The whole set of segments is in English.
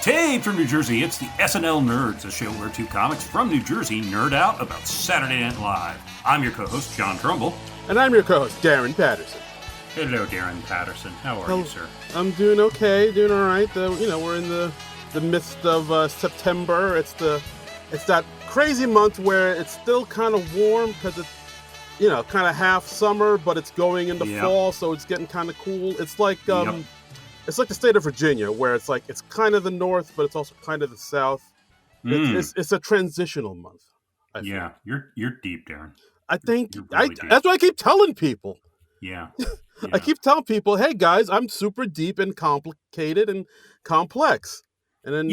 Taped from New Jersey, it's the SNL Nerds, a show where two comics from New Jersey nerd out about Saturday Night Live. I'm your co-host, John Trumbull. And I'm your co-host, Darren Patterson. Hello, Darren Patterson. How are you, sir? I'm doing okay, doing all right. We're in the midst of September. It's that crazy month where it's still kind of warm because it's, kind of half summer, but it's going into fall, so it's getting kind of cool. It's like It's like the state of Virginia, where it's like it's kind of the north, but it's also kind of the south. It's a transitional month. Yeah, you're deep, Darren. I think really deep. That's what I keep telling people. Yeah. I keep telling people, "Hey guys, I'm super deep and complicated and complex," and then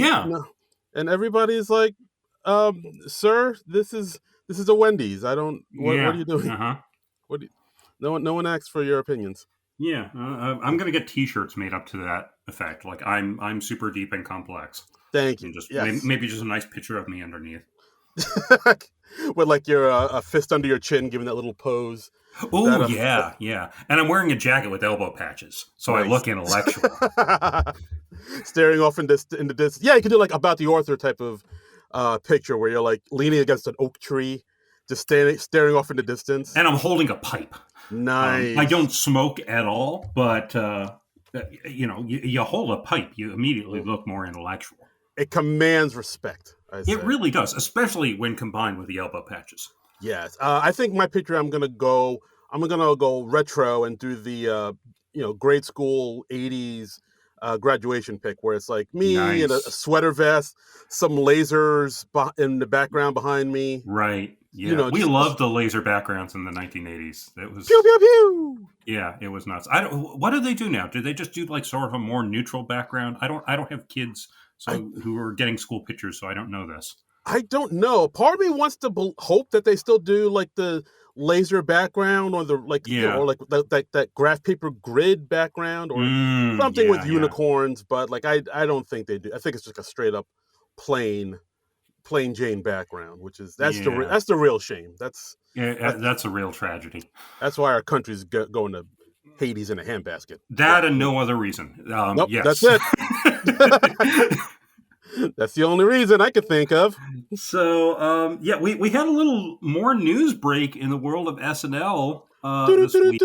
and everybody's like, "Sir, this is a Wendy's. I don't. What are you doing? What? No one asks for your opinions." Yeah, I'm gonna get T-shirts made up to that effect. Like I'm super deep and complex. Thank you. And maybe just a nice picture of me underneath, with like your a fist under your chin, giving that little pose. Oh yeah. And I'm wearing a jacket with elbow patches, so nice. I look intellectual. Staring off into distance. Yeah, you can do like About the Author type of picture where you're like leaning against an oak tree, just staring off into distance. And I'm holding a pipe. Nice. I don't smoke at all, but you hold a pipe, you immediately look more intellectual. It commands respect. It really does, especially when combined with the elbow patches. Yes, I think my picture. I'm gonna go retro and do the grade school '80s graduation pic, where it's like me in a sweater vest, some lasers in the background behind me. Right. Yeah, we loved the laser backgrounds in the 1980s. It was pew pew pew. Yeah, it was nuts. What do they do now? Do they just do like sort of a more neutral background? I don't have kids who are getting school pictures, so I don't know this. I don't know. Part of me wants to hope that they still do like the laser background or that graph paper grid background or something with unicorns, but like I don't think they do. I think it's just a straight up plain Jane background, which is that's the real shame. That's a real tragedy. That's why our country's going to Hades in a handbasket. That and no other reason. Nope, yes. That's it. That's the only reason I could think of. So, we had a little more news break in the world of SNL this week.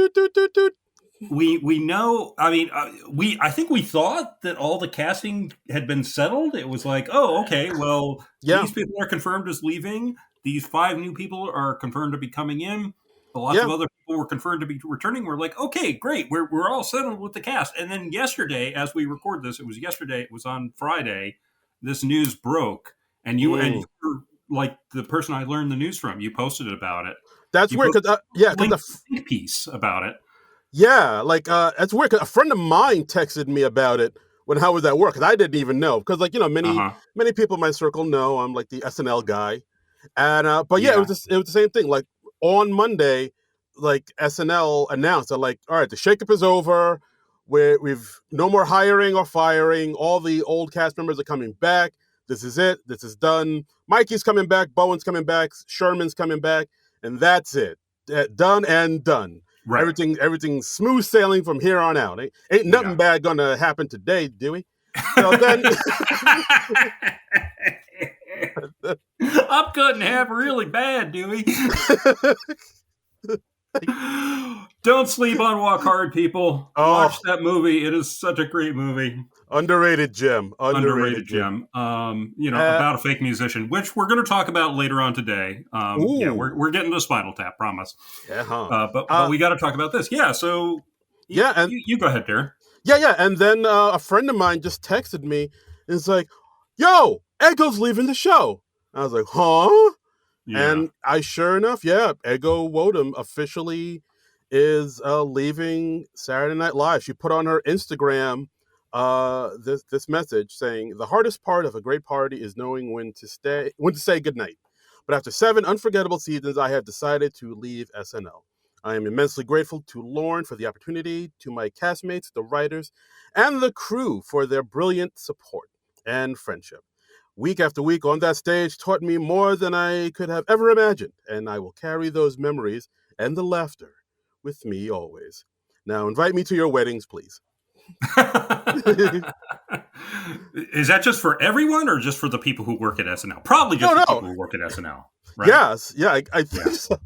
We know. I mean, I think we thought that all the casting had been settled. It was like, oh, okay, well, these people are confirmed as leaving. These 5 new people are confirmed to be coming in. Lots of other people were confirmed to be returning. We're like, okay, great. We're all settled with the cast. And then yesterday, as we record this, it was on Friday. This news broke, and you were like the person I learned the news from. You posted about it. That's weird because the piece about it. Yeah, like that's weird. Cause a friend of mine texted me about it when how was that work? Because I didn't even know. Because many people in my circle know I'm like the SNL guy, and it was the same thing. Like on Monday, like SNL announced that like, all right, the shakeup is over. We've no more hiring or firing. All the old cast members are coming back. This is it. This is done. Mikey's coming back. Bowen's coming back. Sherman's coming back. And that's it. Done and done. Right. Everything's smooth sailing from here on out. Ain't nothing bad gonna happen today, Dewey. So then I'm cutting half really bad, Dewey. Don't sleep on Walk Hard, people. Watch that movie. It is such a great movie. Underrated gem. Underrated gem. About a fake musician, which we're going to talk about later on today. We're getting to Spinal Tap, promise. But we got to talk about this. Yeah. So you go ahead, Darren. Yeah. And then a friend of mine just texted me and it's like, "Yo, Eggo's leaving the show." I was like, "Huh?" Yeah. And I sure enough, Eggo Nwodim officially is leaving Saturday Night Live. She put on her Instagram this message saying, "The hardest part of a great party is knowing when to say goodnight. But after 7 unforgettable seasons, I have decided to leave SNL. I am immensely grateful to Lauren for the opportunity, to my castmates, the writers, and the crew for their brilliant support and friendship. Week after week on that stage taught me more than I could have ever imagined, and I will carry those memories and the laughter with me always. Now invite me to your weddings, please." Is that just for everyone or just for the people who work at SNL? Probably just No, for no. people who work at SNL, right? Yes, yeah, I think Yeah. so.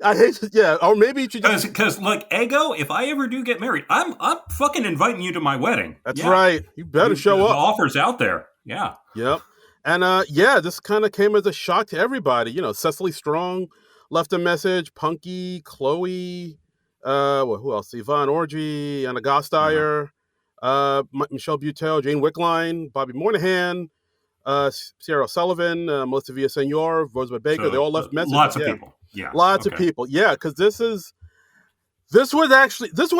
I hate it. Yeah, or maybe you just Because like Ego, if I ever do get married, I'm fucking inviting you to my wedding. that's Yeah, right. You better show the up. offer's out there. Yeah. Yep. And yeah, this kind of came as a shock to everybody. You know, Cecily Strong left a message, Punky, Chloe, well, who else? Yvonne Orgy, Anna Uh-huh. Gosteyer, Michelle Butel, Jane Wickline, Bobby Moynihan, Sierra Sullivan, Melissa Villasenor, Roosevelt Baker. They So all left messages. lots of Yeah. people. Yeah. Lots of Okay. people. Yeah, because this one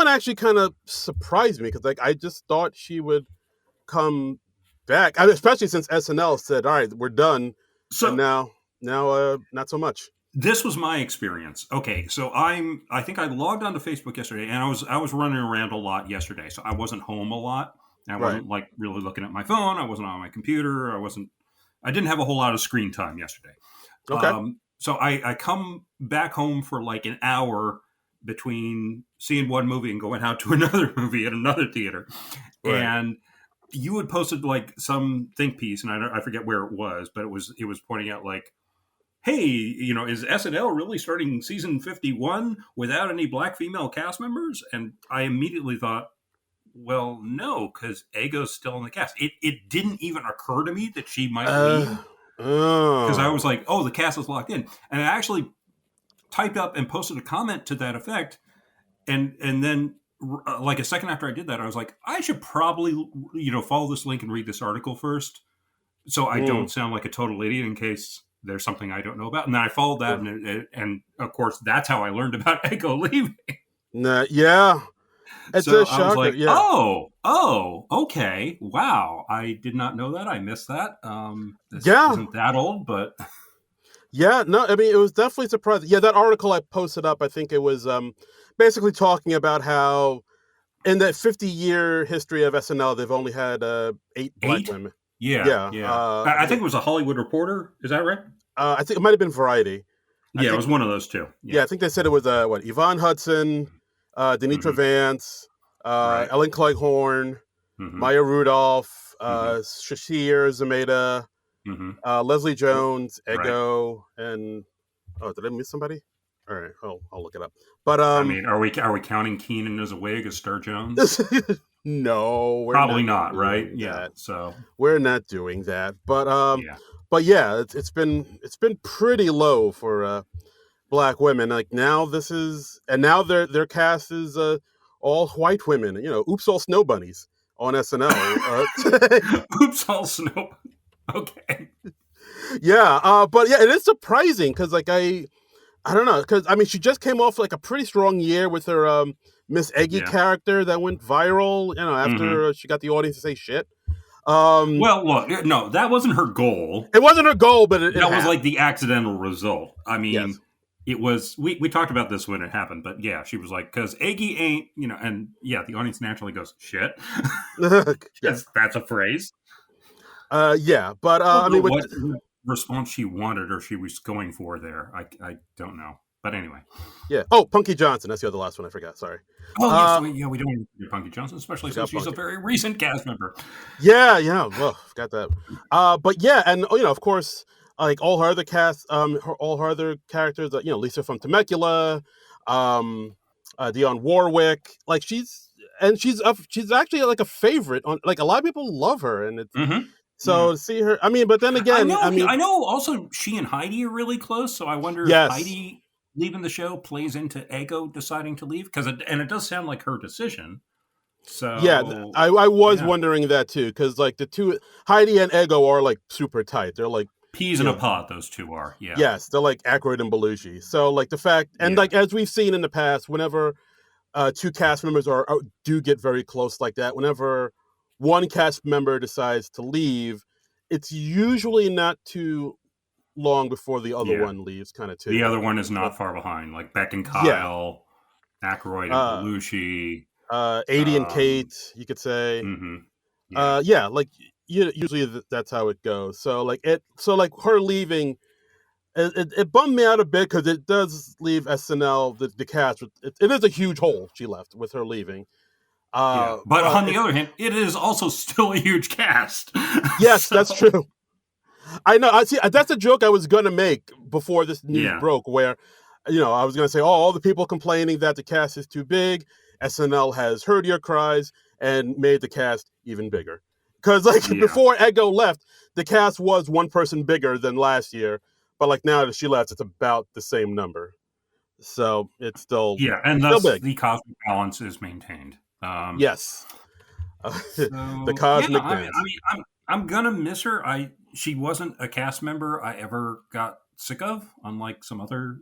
actually kind of surprised me because like I just thought she would come back, especially since SNL said, "All right, we're done," and So now not so much. this was my experience. Okay, so I think I logged onto Facebook yesterday, and I was running around a lot yesterday, so I wasn't home a lot. I Right. wasn't like really looking at my phone. I wasn't on my computer. I didn't have a whole lot of screen time yesterday. Okay. So I come back home for like an hour between seeing one movie and going out to another movie at another theater, Right. and you had posted like some think piece, and I forget where it was, but it was pointing out like, hey, is SNL really starting season 51 without any black female cast members? And I immediately thought, well, no, because Ego's still in the cast. It didn't even occur to me that she might leave, because I was Oh. like, oh, the cast is locked in. And I actually typed up and posted a comment to that effect. And then like a second after I did that, I was like, I should probably, follow this link and read this article first, so I Mm. don't sound like a total idiot in case there's something I don't know about. And then I followed that, and of course, that's how I learned about Echo leaving. Nah, yeah, it's a So I was shocker. like, Yeah. okay, wow, I did not know that. I missed that. This Yeah. isn't that old, but Yeah. No, I mean, it was definitely surprising. Yeah, that article I posted up, I think it was basically talking about how in that 50-year history of SNL, they've only had 8 black 8. women. Yeah, Yeah. yeah. I think it was a Hollywood Reporter. Is that right? I think it might have been Variety. I Yeah, it think was one of those two. Yeah, Yeah. I think they said it was Yvonne Hudson, Denitra Hmm. Vance, Right. Ellen Cleghorn, Hmm. Maya Rudolph, Hmm. Shashir Zameda, Hmm. Leslie Jones, Right. Ego, and did I miss somebody? All right, I'll look it up. But I mean, are we counting Keenan as a wig as Star Jones? no, we're Probably not not, right? doing Yeah. that. So We're not doing that. yeah. But yeah, it's been pretty low for black women. Like now now their cast is all white women. You know, oops, all snow bunnies on SNL. Oops, all snow. Okay. Yeah, but yeah, it is surprising because like I don't know, because I mean she just came off like a pretty strong year with her Miss Eggy Yeah. character that went viral. You know, Hmm. after she got the audience to say shit. Um, Well, look, no, that wasn't her goal. it wasn't her goal, but it That was like happened. the accidental result. I Yes. mean, it was. We talked about this when it happened, but yeah, she was like, because Aggie ain't, and yeah, the audience naturally goes, shit. Yeah. That's a phrase. Yeah, but I don't I know mean, what response she wanted or she was going for there. I don't know. But anyway. yeah. Oh, Punky Johnson. That's the other last one I forgot. Sorry. Oh, yes. Uh, We don't want to do Punky Johnson, especially since forgot she's a Punky. very recent cast member. Yeah, yeah. Well, got that. But yeah, and of course, like all her other cast, all her other characters, Lisa from Temecula, um, Dionne Warwick, like she's actually like a favorite on, like a lot of people love her, and it's Mm-hmm. Yeah. so to see her. I mean, but then again, I mean, I know also she and Heidi are really close, so I wonder if yes, Heidi leaving the show plays into Ego deciding to leave, and it does sound like her decision. yeah, So I was yeah, wondering that too, because like the two Heidi and Ego are like super tight. They're like, peas you in a know, pod. Those two are. Yeah, yes, they're like Aykroyd and Belushi. So like the fact, and yeah, like as we've seen in the past, whenever two cast members do get very close like that, whenever one cast member decides to leave, it's usually not too long before the other yeah. one leaves, kind of The too. other Like one is so, not far behind, like Beck and yeah, Kyle, Aykroyd and uh, Belushi. 80 and Um, Kate, you could say. hmm Yeah, Yeah, like usually that's how it goes. So like her leaving, it bummed me out a bit because it does leave SNL the cast with it is a huge hole she left with her leaving. But on the other hand, it is also still a huge cast. Yes, that's true. I know. I see. That's a joke I was gonna make before this news broke, where, I was gonna say, all the people complaining that the cast is too big, SNL has heard your cries and made the cast even bigger. Because before Ego left, the cast was one person bigger than last year, but now that she left, it's about the same number. So it's still and still thus big. The cosmic balance is maintained. Yes, the cosmic dance. I'm gonna miss her. She wasn't a cast member I ever got sick of, unlike some other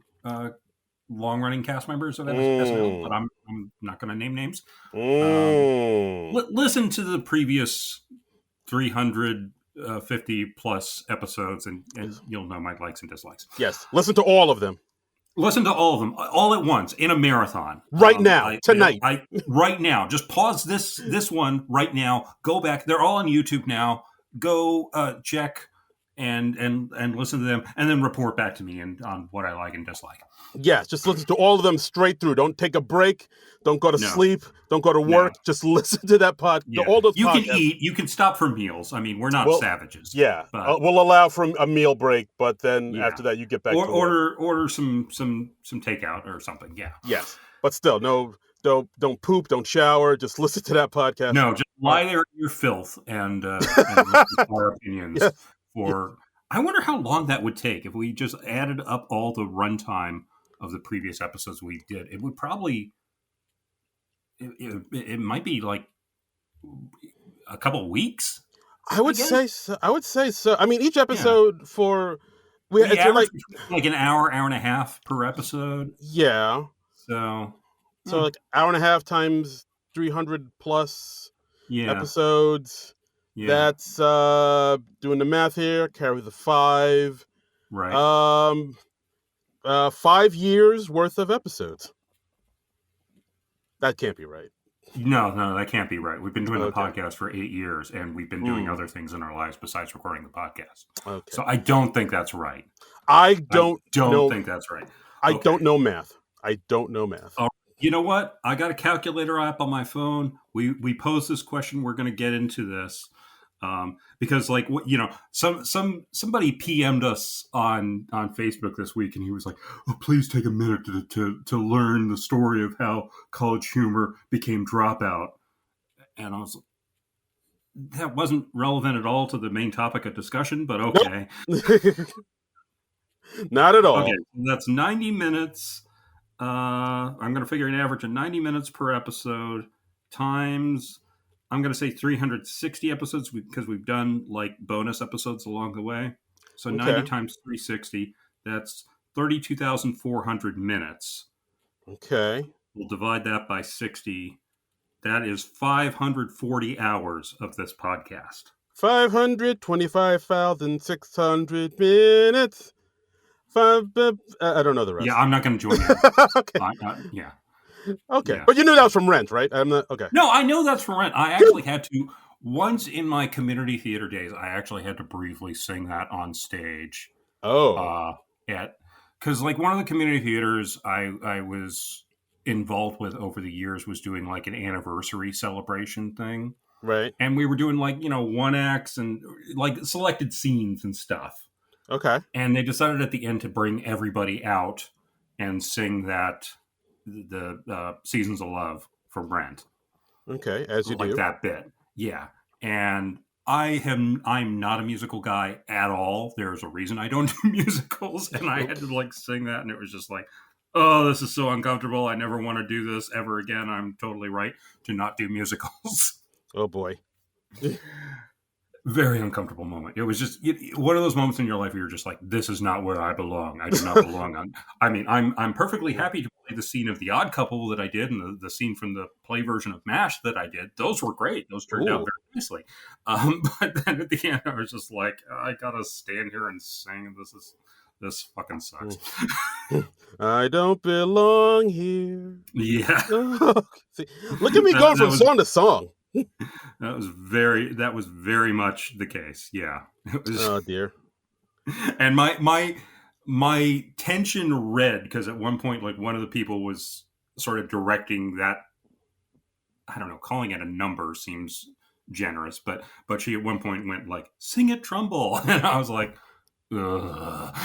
long-running cast members of SNL. But I'm not gonna name names. Listen to the previous 350 plus episodes, and you'll know my likes and dislikes. Yes, listen to all of them. Listen to all of them, all at once, in a marathon. Right now, tonight. Right now. Just pause this one right now. Go back. They're all on YouTube now. Go check and listen to them, and then report back to me on what I like and dislike. Yes, just listen to all of them straight through. Don't take a break. Don't go to sleep. Don't go to work. No. Just listen to that podcast. Yeah. All those you podcasts. Can eat. You can stop for meals. I mean, we're not savages. Yeah, but we'll allow for a meal break, but then after that, you get back to work. Order some takeout or something. Yeah. Yes, but still, no, don't poop, don't shower. Just listen to that podcast. No, just lie there in your filth and listen to our opinions. Yes. I wonder how long that would take if we just added up all the runtime of the previous episodes we did. It would probably. It might be like a couple of weeks. I would say so. I mean, each episode it's like an hour and a half per episode. Yeah. So like hour and a half times 300 plus episodes. Yeah. That's doing the math here. Carry the 5. Right. 5 years worth of episodes. That can't be right. No, that can't be right. We've been doing the podcast for 8 years, and we've been doing other things in our lives besides recording the podcast. Okay. So I don't think that's right. I don't think that's right. I don't know math. You know what? I got a calculator app on my phone. We posed this question. We're going to get into this. Because somebody PM'd us on Facebook this week, and he was like, "Oh, please take a minute to learn the story of how College Humor became Dropout." And I was like, that wasn't relevant at all to the main topic of discussion, but okay. Nope. Not at all. Okay, that's 90 minutes. I'm going to figure an average of 90 minutes per episode times. I'm going to say 360 episodes because we've done bonus episodes along the way. So 90 times 360, that's 32,400 minutes. Okay. We'll divide that by 60. That is 540 hours of this podcast. 525,600 minutes. I don't know the rest. Yeah, I'm not going to join you. Okay. Yeah. Okay. Yeah. But you knew that was from Rent, right? I'm not okay. No, I know that's from Rent. I actually had to once in my community theater days, I actually had to briefly sing that on stage. Oh. Because one of the community theaters I was involved with over the years was doing an anniversary celebration thing. Right. And we were doing one acts and selected scenes and stuff. Okay. And they decided at the end to bring everybody out and sing the Seasons of Love from Rent. Okay, as you do. That bit. Yeah. And I'm not a musical guy at all. There's a reason I don't do musicals. And I had to sing that, and it was just oh, this is so uncomfortable. I never want to do this ever again. I'm totally right to not do musicals. Oh boy. Very uncomfortable moment. It was just one of those moments in your life where you're just this is not where I belong. I do not belong on. I mean, I'm perfectly happy to play the scene of The Odd Couple that I did, and the scene from the play version of MASH that I did. Those were great. Those turned out very nicely. But then at the end, I was just I gotta stand here and sing. This fucking sucks. I don't belong here. Yeah. See, look at me going from song to song. That was very much the case. Yeah. It was, oh dear. And my tension read because at one point one of the people was sort of directing that I don't know, calling it a number seems generous, but she at one point went like, "Sing it, Trumbull," and I was like, ugh.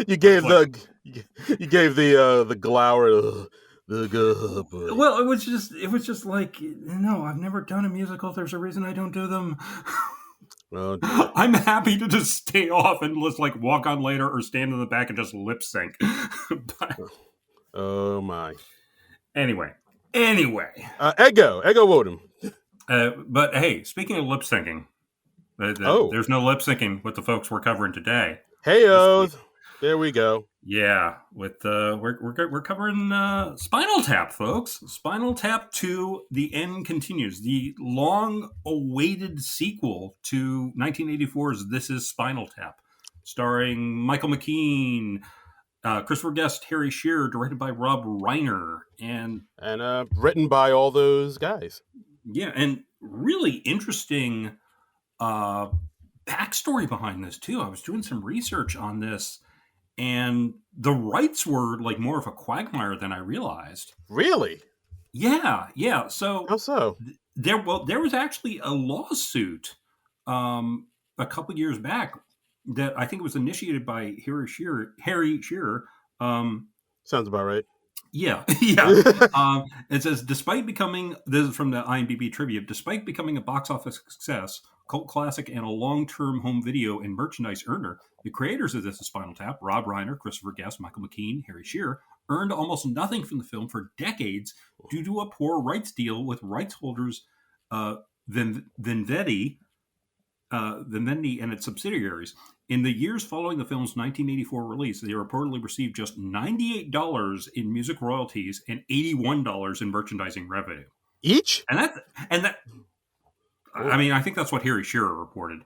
you gave Like, the glower. Boy. well, it was just like, no, I've never done a musical. There's a reason I don't do them. Oh dear. I'm happy to just stay off and just like walk on later or stand in the back and just lip sync. But Oh my. anyway, Ego Wodum. but hey, speaking of lip syncing, Oh. there's no lip syncing with the folks we're covering today. Heyo. There we go. Yeah, with we're covering Spinal Tap, folks. Spinal Tap 2: The End Continues, the long-awaited sequel to 1984's This Is Spinal Tap, starring Michael McKean, Christopher Guest, Harry Shearer, directed by Rob Reiner, and written by all those guys. yeah, and really interesting backstory behind this too. I was doing some research on this. And the rights were like more of a quagmire than I realized. Really? Yeah. So how so? There was actually a lawsuit a couple years back that I think was initiated by Harry Shearer. Sounds about right. Yeah. It says, despite becoming, this is from the IMDb trivia, despite becoming a box office success, cult classic, and a long-term home video and merchandise earner, the creators of This Is Spinal Tap, Rob Reiner, Christopher Guest, Michael McKean, Harry Shearer, earned almost nothing from the film for decades due to a poor rights deal with rights holders Vivendi and its subsidiaries. In the years following the film's 1984 release, they reportedly received just $98 in music royalties and $81 in merchandising revenue each. And that. I mean, I think that's what Harry Shearer reported.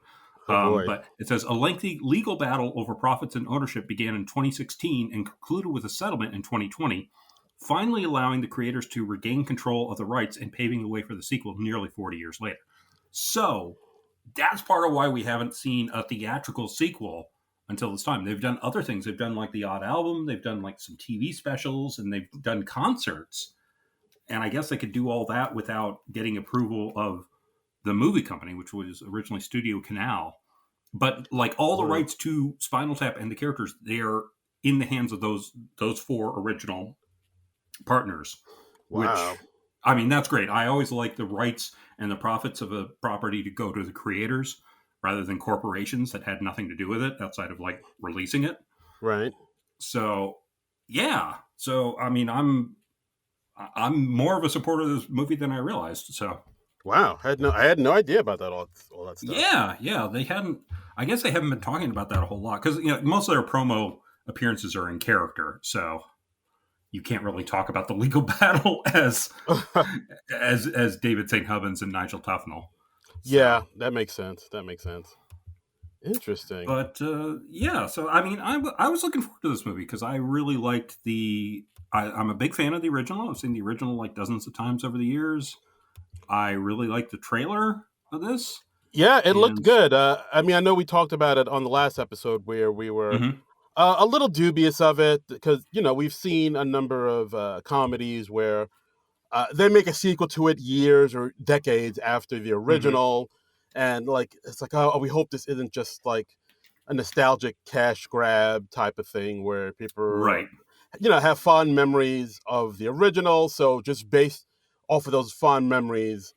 But it says a lengthy legal battle over profits and ownership began in 2016 and concluded with a settlement in 2020, finally allowing the creators to regain control of the rights and paving the way for the sequel nearly 40 years later. So that's part of why we haven't seen a theatrical sequel until this time. They've done other things. They've done like the Odd Album. They've done like some TV specials, and they've done concerts. And I guess they could do all that without getting approval of the movie company, which was originally Studio Canal. But like all the rights to Spinal Tap and the characters, they are in the hands of those four original partners. Wow. Which, I mean, that's great. I always like the rights and the profits of a property to go to the creators rather than corporations that had nothing to do with it outside of like releasing it. Right. So, yeah. So, I mean, I'm more of a supporter of this movie than I realized. So, wow, I had no idea about that all that stuff. Yeah. They hadn't. I guess they haven't been talking about that a whole lot because most of their promo appearances are in character, so you can't really talk about the legal battle as David St. Hubbins and Nigel Tufnell. So, yeah, that makes sense. Interesting. But yeah, so I mean, I was looking forward to this movie because I really liked I'm a big fan of the original. I've seen the original like dozens of times over the years. I really liked the trailer of this. Yeah, it looked good. I mean, I know we talked about it on the last episode where we were a little dubious of it because, we've seen a number of comedies where they make a sequel to it years or decades after the original. And like, it's like, oh, we hope this isn't just like a nostalgic cash grab type of thing where people, have fond memories of the original. So just based off of those fond memories,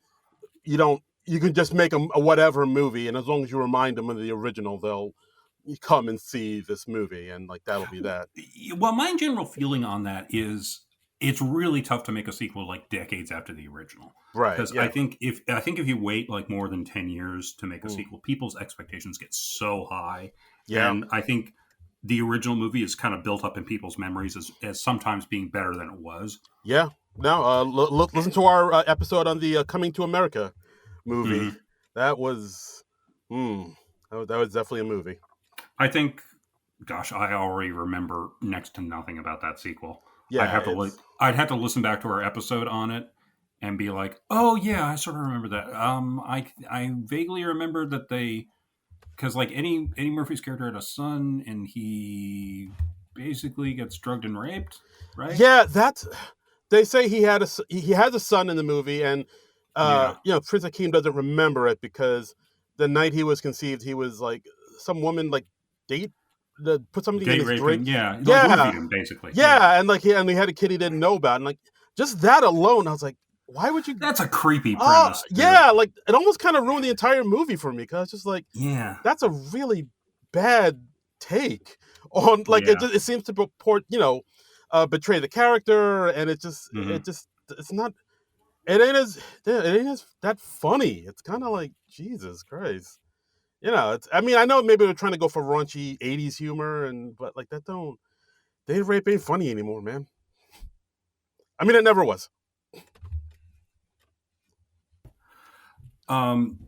you can just make a whatever movie, and as long as you remind them of the original, they'll come and see this movie, and like that'll be that. Well, my general feeling on that is it's really tough to make a sequel like decades after the original, right? Because I think if you wait like more than 10 years to make a sequel, people's expectations get so high, and I think the original movie is kind of built up in people's memories as sometimes being better than it was. Yeah. Now, listen to our episode on the Coming to America movie. That was definitely a movie. I think, gosh, I already remember next to nothing about that sequel. Yeah, I'd have to listen back to our episode on it and be like, oh yeah, I sort of remember that. I vaguely remember that because like Eddie Murphy's character had a son and he basically gets drugged and raped, right? Yeah, they say he has a son in the movie, and Yeah. Prince Hakeem doesn't remember it because the night he was conceived, he was like some woman like date put something in Date his drink. raping. Yeah. Like Yeah, roofied him, basically. Yeah. yeah, and like he had a kid he didn't know about, and like just that alone, I was like, why would you? That's a creepy premise, too. Yeah, like it almost kind of ruined the entire movie for me because it's just like Yeah. that's a really bad take on like Yeah. it seems to purport betray the character, and Hmm. it's not it ain't as that funny. It's kind of like Jesus Christ. It's I mean I know maybe they're trying to go for raunchy 80s humor but like that don't they rape ain't funny anymore, man. I mean it never was. Um,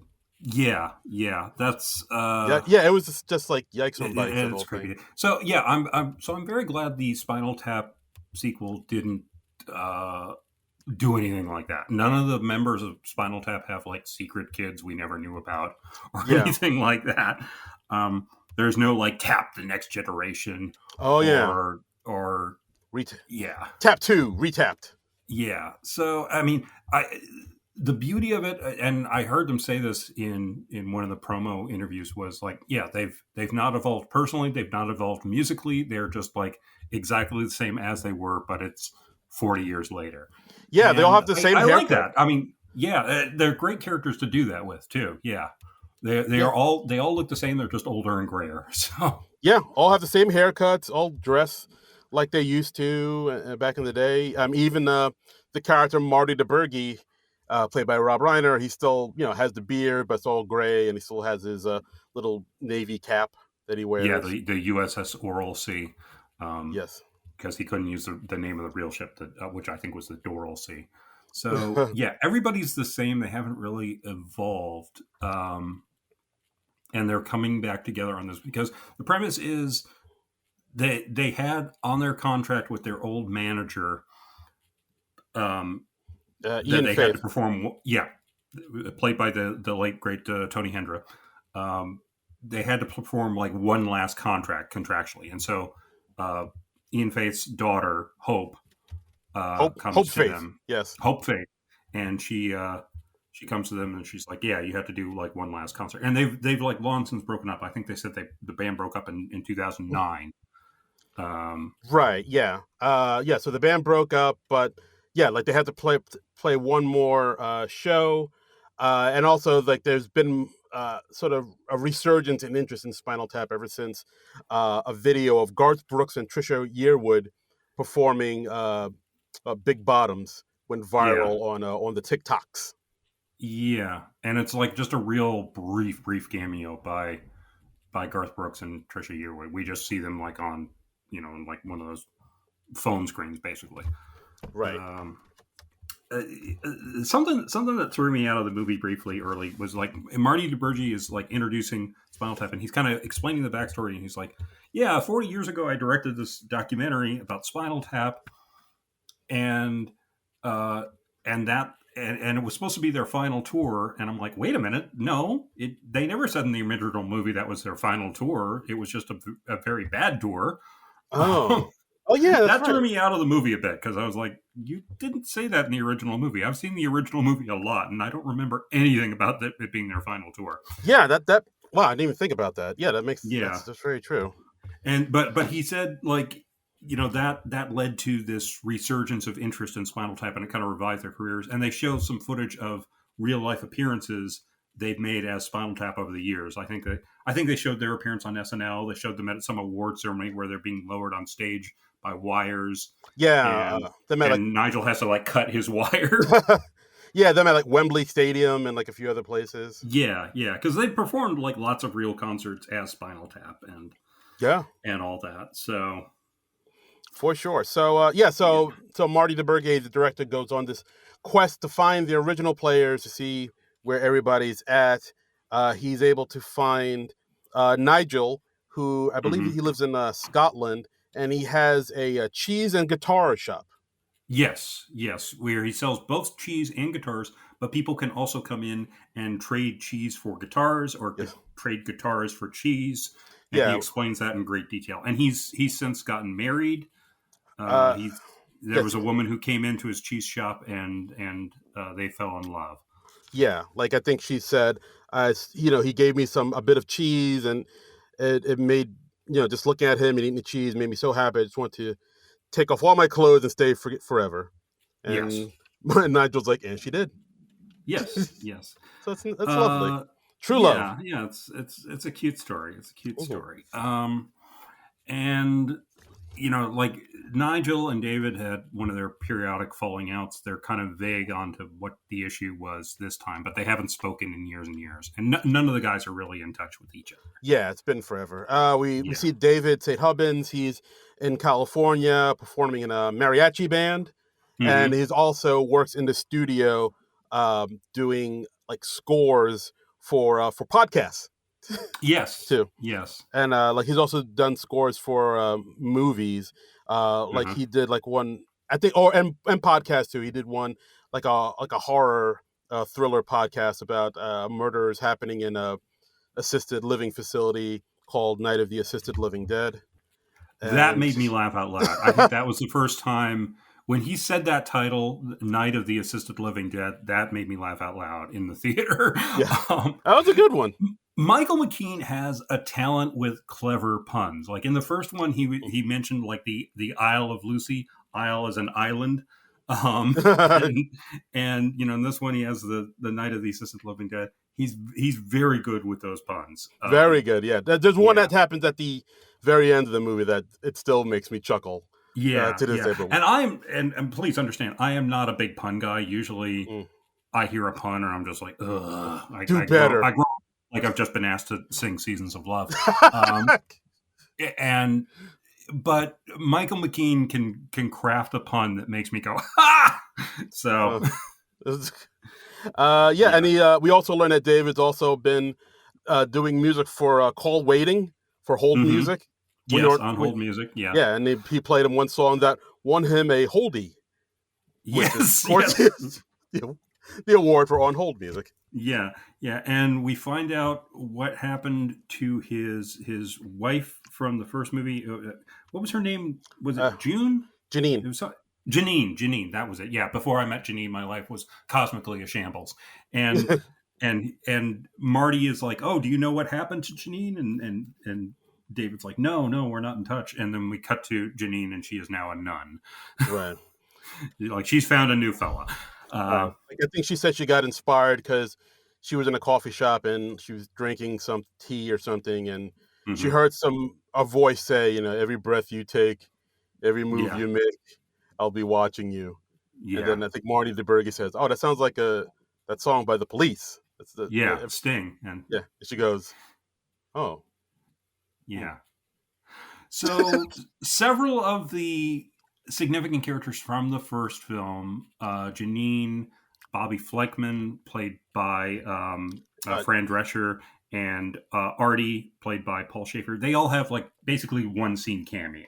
yeah. Yeah. That's, Yeah, yeah, it was just like yikes on bikes, that it's whole thing. creepy. So yeah, I'm very glad the Spinal Tap sequel didn't uh, do anything like that. None of the members of Spinal Tap have like secret kids we never knew about or Yeah. anything like that. There's no like tap the next generation Oh yeah. or Ret- yeah. Tap 2, retapped. Yeah. So I mean, I the beauty of it, and I heard them say this in one of the promo interviews, was like, yeah, they've not evolved personally, they've not evolved musically. They're just like exactly the same as they were, but it's 40 years later. Yeah, they all And have the same I like haircut. that. I mean, yeah, they're great characters to do that with too. Yeah. They Yeah. are all they all look the same. They're just older and grayer. So Yeah, all have the same haircuts, all dress like they used to back in the day. Even the character Marty DeBurgi, played by Rob Reiner, he still has the beard, but it's all gray, and he still has his little navy cap that he yeah, wears. the USS Oral Sea. Um, Yes. because he couldn't use the name of the real ship, which I think was the Doral Sea. So yeah, everybody's the same. They haven't really evolved, and they're coming back together on this because the premise is they had on their contract with their old manager um, that Ian they had to Faith. perform. Yeah, played by the late great Tony Hendra. Um, they had to perform like one last contract contractually, and so uh, Ian Faith's daughter Hope Hope comes to Faith. them, Yes. Hope Faith, and she comes to them and she's like, "Yeah, you have to do like one last concert." And they've like long since broken up. I think they said the band broke up in 2009. Right. Yeah. Yeah. So the band broke up, but yeah, like they had to play one more show, and also like there's been sort of a resurgence in interest in Spinal Tap ever since a video of Garth Brooks and Trisha Yearwood performing "Big Bottoms" went Yeah, viral on the TikToks. yeah, and it's like just a real brief cameo by Garth Brooks and Trisha Yearwood. We just see them like on like one of those phone screens basically. Right. Um, something that threw me out of the movie briefly early was like Marty DeBurgi is like introducing Spinal Tap and he's kind of explaining the backstory and he's like, yeah, 40 years ago I directed this documentary about Spinal Tap and uh and it was supposed to be their final tour and I'm like, wait a minute, no, they never said in the original movie that was their final tour. It was just a very bad tour. Oh. Oh yeah, that's That right. threw me out of the movie a bit because I was like, you didn't say that in the original movie. I've seen the original movie a lot, and I don't remember anything about it being their final tour. Yeah, that wow, I didn't even think about that. Yeah, Yeah, that's very true. and but he said like that led to this resurgence of interest in Spinal Tap, and it kind of revived their careers. And they show some footage of real life appearances they've made as Spinal Tap over the years. I think they showed their appearance on SNL. They showed them at some award ceremony where they're being lowered on stage by wires Yeah, and them at like Nigel has to like cut his wire. yeah, them at like Wembley Stadium and like a few other places. Yeah, because they performed like lots of real concerts as Spinal Tap Yeah, and all that. So for sure. So yeah, yeah, so Marty DeBurgay, the director, goes on this quest to find the original players to see where everybody's at. He's able to find Nigel, who I believe hmm he lives in Scotland, and he has a cheese and guitar shop. yes, where he sells both cheese and guitars, but people can also come in and trade cheese for guitars or Yes. trade guitars for cheese. And he Yeah. explains that in great detail. And he's since gotten married. Uh, He's there was a woman who came into his cheese shop and they fell in love. Yeah, like I think she said, he gave me a bit of cheese, and it made, just looking at him and eating the cheese made me so happy. I just want to take off all my clothes and stay forever. Yes. And Nigel's like, and she did. Yes. Yes. So that's lovely. True love. Yeah. It's a cute story. It's a cute story. And like Nigel and David had one of their periodic falling outs. They're kind of vague onto what the issue was this time, but they haven't spoken in years and years. And none of the guys are really in touch with each other. Yeah, it's been forever. We see David St. Hubbins. He's in California performing in a mariachi band. And he's also works in the studio doing like scores for podcasts. Yes. Too. Yes. And like he's also done scores for movies. Like he did like one, I think, and podcast too. He did one like a horror thriller podcast about murders happening in a assisted living facility called Night of the Assisted Living Dead. And that made me laugh out loud. I think that was the first time when he said that title, Night of the Assisted Living Dead, that made me laugh out loud in the theater. Yeah. That was a good one. Michael McKean has a talent with clever puns. Like in the first one, he mentioned like the Isle of Lucy. Isle as an island. And in this one, he has the Night of the Assisted Living Dead. He's very good with those puns. Very good, yeah. There's one that happens at the very end of the movie that it still makes me chuckle. Yeah, to this day. And please understand, I am not a big pun guy. Usually, I hear a pun and I'm just like, ugh. I grow like I've just been asked to sing Seasons of Love. But Michael McKean can craft a pun that makes me go, ha! So, and we also learned that David's also been doing music for Call Waiting for Hold Music. On Hold Music, yeah. Yeah, and he played him one song that won him a Holdie. Yes, of course, the award for On Hold Music. Yeah, and we find out what happened to his wife from the first movie. What was her name? Was it June? Janine. It was Janine. That was it. Yeah. Before I met Janine, my life was cosmically a shambles. And and Marty is like, "Oh, do you know what happened to Janine?" And David's like, "No, we're not in touch." And then we cut to Janine, and she is now a nun. Right. Like she's found a new fella. I think she said she got inspired because she was in a coffee shop and she was drinking some tea or something, and she heard a voice say, every breath you take, every move you make, I'll be watching you. Yeah. And then I think Marty DeBerge says, "Oh, that sounds like that song by the Police." That's Sting. And she goes, "Oh, yeah." So several of the significant characters from the first film, Janine, Bobby Fleckman, played by Fran Drescher, and Artie, played by Paul Schaefer, they all have like basically one scene cameos.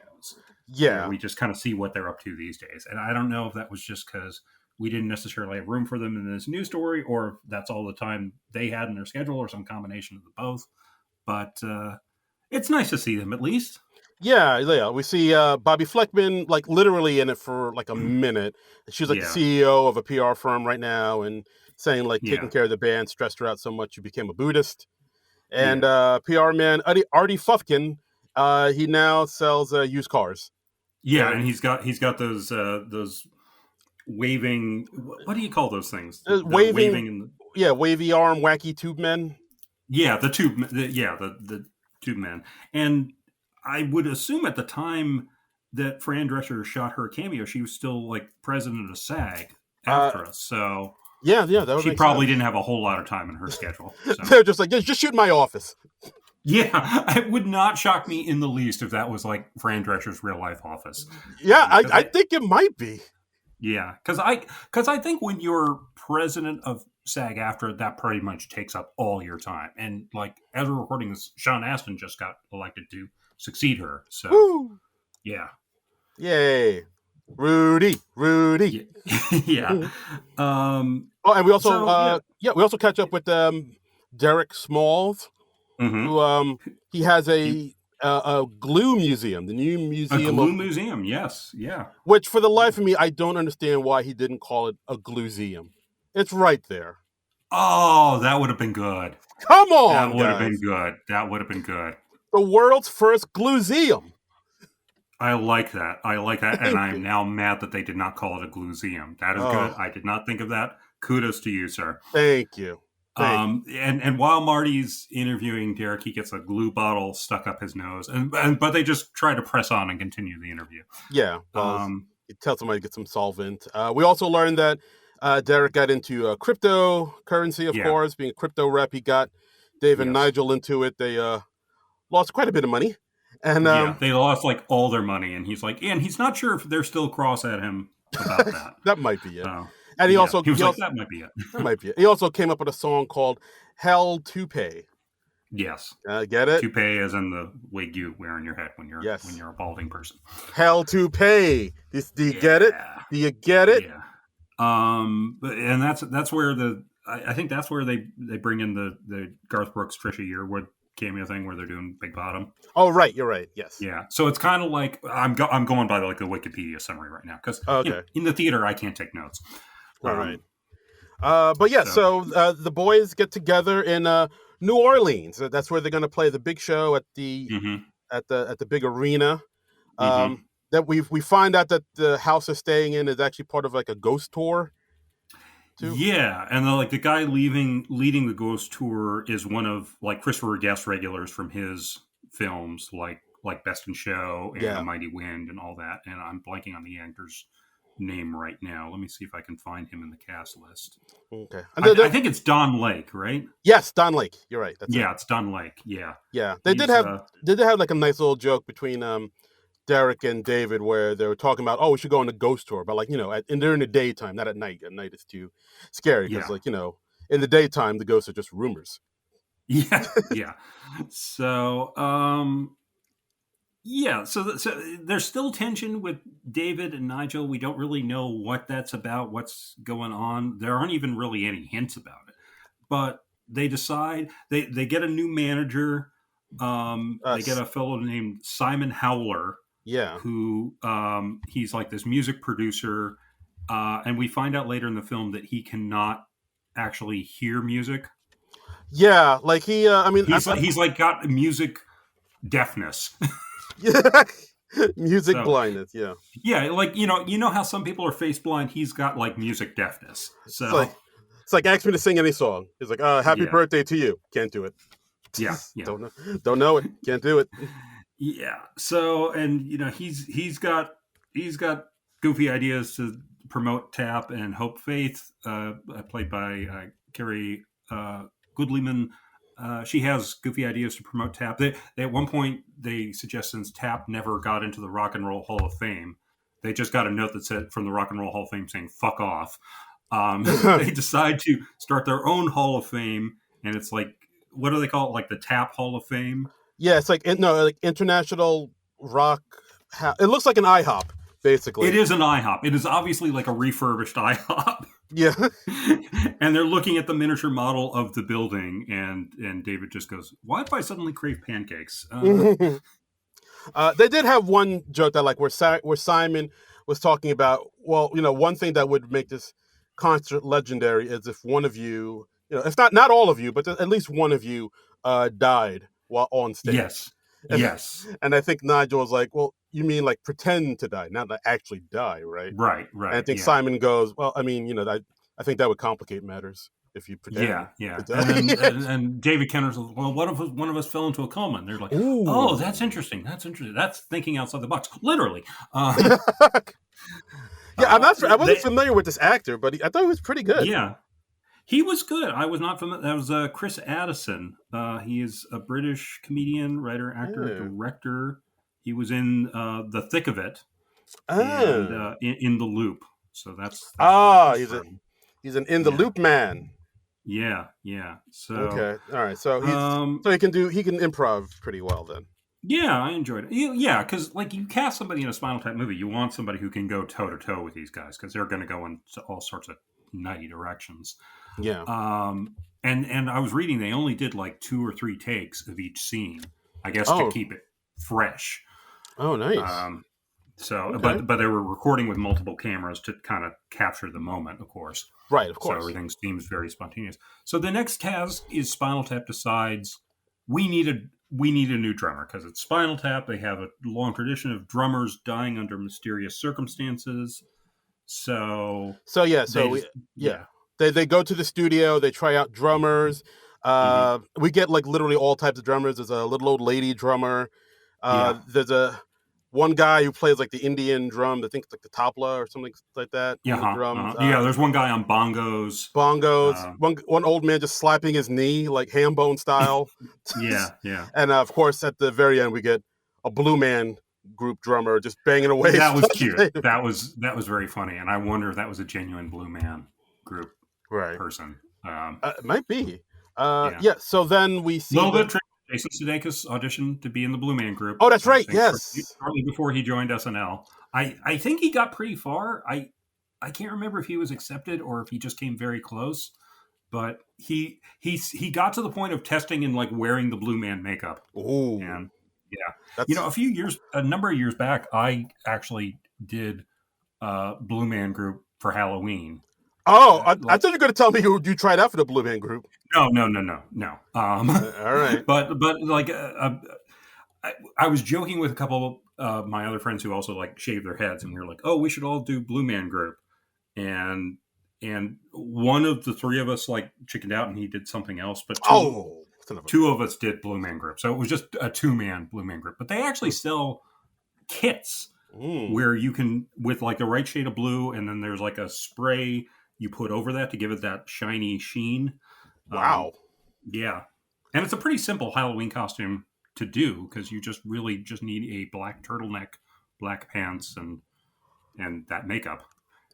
Yeah. We just kind of see what they're up to these days. And I don't know if that was just because we didn't necessarily have room for them in this news story, or if that's all the time they had in their schedule, or some combination of the both. But it's nice to see them at least. Yeah. We see Bobby Fleckman like literally in it for like a minute. She's like the CEO of a PR firm right now, and saying like taking care of the band stressed her out so much she became a Buddhist. And PR man Artie Fufkin, he now sells used cars. Yeah, and he's got those waving. What do you call those things? Waving wavy arm, wacky tube men. Yeah, the tube men. And I would assume at the time that Fran Drescher shot her cameo, she was still like president of SAG after us. So that would she probably didn't have a whole lot of time in her schedule. So. They're just like, just shoot my office. Yeah, it would not shock me in the least if that was like Fran Drescher's real life office. Yeah, I think it might be. Yeah, because I think when you're president of SAG-AFTRA, that pretty much takes up all your time. And like as we're recording this, Sean Astin just got elected to succeed her. So woo! Yeah, yay, Rudy. Yeah. And we also we also catch up with Derek Smalls, who he has a a glue museum, the new A museum glue of, museum, yes, yeah. which for the life of me, I don't understand why he didn't call it a glueseum. It's right there. Oh, that would have been good. Come That on, would have been guys. good. That would have been good. The world's first glueseum. I like that. I like that. And Thank I am you. now mad that they did not call it a glueseum. That is good. Oh, I did not think of that. Kudos to you, sir. thank you. Thank you. And while Marty's interviewing Derek, he gets a glue bottle stuck up his nose, but they just try to press on and continue the interview. Yeah, well, you tell somebody to get some solvent. We also learned that Derek got into cryptocurrency, of course, being a crypto rep. He got Dave and Nigel into it. They lost quite a bit of money. And they lost like all their money, and he's like, and he's not sure if they're still cross at him about that. That might be it. And he was like, that might be it. That might be it. He also came up with a song called "Hell to Pay." Yes, get it? Toupee as in the wig you wear on your head when you're a balding person. Hell to pay. Do you get it? Do you get it? Yeah. And that's where I think that's where they bring in the Garth Brooks Trisha Yearwood cameo thing where they're doing Big Bottom. Oh, right, you're right. Yes. Yeah. So it's kind of like I'm going by like the Wikipedia summary right now because in the theater I can't take notes. All right. But yeah, so the boys get together in New Orleans. That's where they're going to play the big show at the at the big arena. That we find out that the house they're staying in is actually part of like a ghost tour. Too. Yeah, and the guy leading the ghost tour is one of like Christopher Guest regulars from his films, like Best in Show and A Mighty Wind and all that. And I'm blanking on the actor's name right now. Let me see if I can find him in the cast list. Okay, I think it's Don Lake, right? Yes, Don Lake. You're right. It's Don Lake. Yeah, yeah. They did have like a nice little joke between Derek and David where they were talking about, we should go on a ghost tour, but like, and during the daytime, not at night. At night it's too scary because like, in the daytime the ghosts are just rumors. Yeah. So so there's still tension with David and Nigel. We don't really know what that's about, what's going on. There aren't even really any hints about it, but they decide they get a new manager. They get a fellow named Simon Howler. Yeah. Who he's like this music producer, and we find out later in the film that he cannot actually hear music. Yeah, like he he's like got music deafness. Music blindness, yeah. Yeah, like you know how some people are face blind, he's got like music deafness. So it's like ask me to sing any song. He's like, happy birthday to you. Can't do it. Yeah. Don't know it. Can't do it. Yeah. So, and he's got goofy ideas to promote TAP and Hope Faith, played by Carrie Goodliman. She has goofy ideas to promote TAP. They at one point they suggest since TAP never got into the Rock and Roll Hall of Fame, they just got a note that said from the Rock and Roll Hall of Fame saying "fuck off." They decide to start their own Hall of Fame, and it's like, what do they call it? Like the TAP Hall of Fame? Yeah, it's like International Rock. It looks like an IHOP, basically. It is an IHOP. It is obviously like a refurbished IHOP. Yeah. And they're looking at the miniature model of the building, and David just goes, "Why if I suddenly crave pancakes?" They did have one joke that where Simon was talking about, one thing that would make this concert legendary is if one of you, if not all of you, but at least one of you died while on stage. Yes. And I think Nigel was like, well, you mean like pretend to die, not like actually die, right? Right. And I think Simon goes, well, I mean, I think that would complicate matters if you pretend. Yeah. And David Kenner's like, well, what if one of us fell into a coma? And they're like, oh, that's interesting. That's thinking outside the box, literally. Yeah, I wasn't familiar with this actor, but I thought he was pretty good. Yeah. He was good. I was not familiar. That was Chris Addison. He is a British comedian, writer, actor, director. He was in The Thick of It and in The Loop. So that's he's an In the Loop man. Yeah. So okay, all right. So he can improv pretty well then. Yeah, I enjoyed it. Yeah, because like you cast somebody in a Spinal Tap movie, you want somebody who can go toe to toe with these guys because they're going to go in all sorts of nutty directions. Yeah. And I was reading they only did like 2 or 3 takes of each scene, I guess, to keep it fresh. Oh, nice. But they were recording with multiple cameras to kind of capture the moment, of course. Right, of course. So everything seems very spontaneous. So the next task is Spinal Tap decides we need a new drummer because it's Spinal Tap. They have a long tradition of drummers dying under mysterious circumstances. They go to the studio. They try out drummers. We get like literally all types of drummers. There's a little old lady drummer. There's one guy who plays like the Indian drum. I think it's like the tabla or something like that. Drums. There's one guy on bongos. One old man just slapping his knee like ham bone style. Yeah. And of course, at the very end, we get a Blue Man Group drummer just banging away. That was cute. That was very funny, and I wonder if that was a genuine Blue Man Group person. It might be. So then we see a little bit tricky. Jason Sudeikis auditioned to be in the Blue Man Group. Oh, that's right. Yes, shortly before he joined SNL. I think he got pretty far. I can't remember if he was accepted or if he just came very close. But he got to the point of testing and like wearing the Blue Man makeup. Oh, and a number of years back, I actually did Blue Man Group for Halloween. Oh, I thought you were going to tell me you tried out for the Blue Man Group. No. All right. But like I was joking with a couple of my other friends who also like shave their heads, and we were like, "Oh, we should all do Blue Man Group." And one of the three of us like chickened out, and he did something else. But two of us did Blue Man Group, so it was just a 2-man Blue Man Group. But they actually sell kits where you can, with like the right shade of blue, and then there's like a spray you put over that to give it that shiny sheen. Wow. Yeah. And it's a pretty simple Halloween costume to do because you just need a black turtleneck, black pants, and that makeup.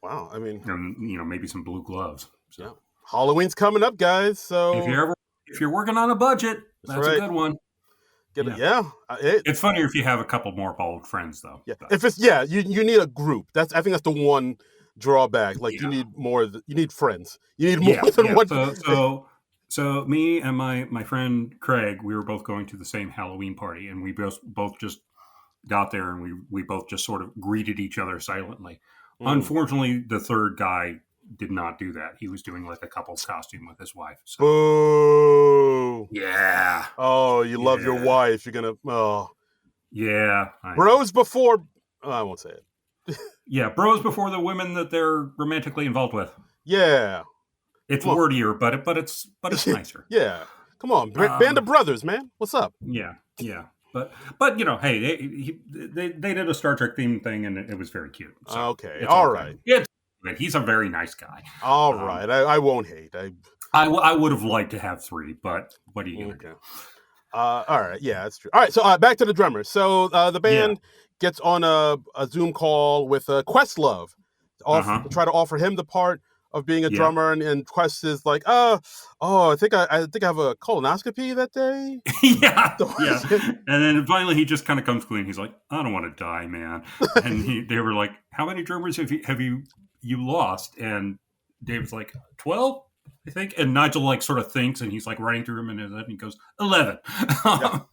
Wow. I mean, and maybe some blue gloves. So. Yeah. Halloween's coming up, guys. So if you're working on a budget, that's a good one. It's funnier if you have a couple more bold friends, though. Yeah. If it's you need a group. I think that's the one drawback. Like you need more. You need friends. You need more than one. So me and my friend Craig, we were both going to the same Halloween party, and we both just got there, and we both just sort of greeted each other silently. Unfortunately, the third guy did not do that. He was doing like a couple's costume with his wife. So. Boo! Yeah. Oh, you love your wife. You're gonna. Oh. Yeah. Bros before. Oh, I won't say it. Yeah, bros before the women that they're romantically involved with. Yeah. It's wordier, but it's nicer. Yeah. Come on, band of brothers, man. What's up? Yeah. But hey, they did a Star Trek themed thing, and it was very cute. So okay, all right. He's a very nice guy. All right, I won't hate. I would have liked to have 3, but what are you gonna do? All right, yeah, that's true. All right, so back to the drummer. So the band gets on a Zoom call with Questlove, try to offer him the part of being a drummer, and Quest is like, I think I have a colonoscopy that day. yeah. And then finally he just kind of comes clean. He's like, I don't want to die, man. And they were like, how many drummers have you lost? And David's like, 12, I think. And Nigel like sort of thinks, and he's like writing through him, and he goes, 11.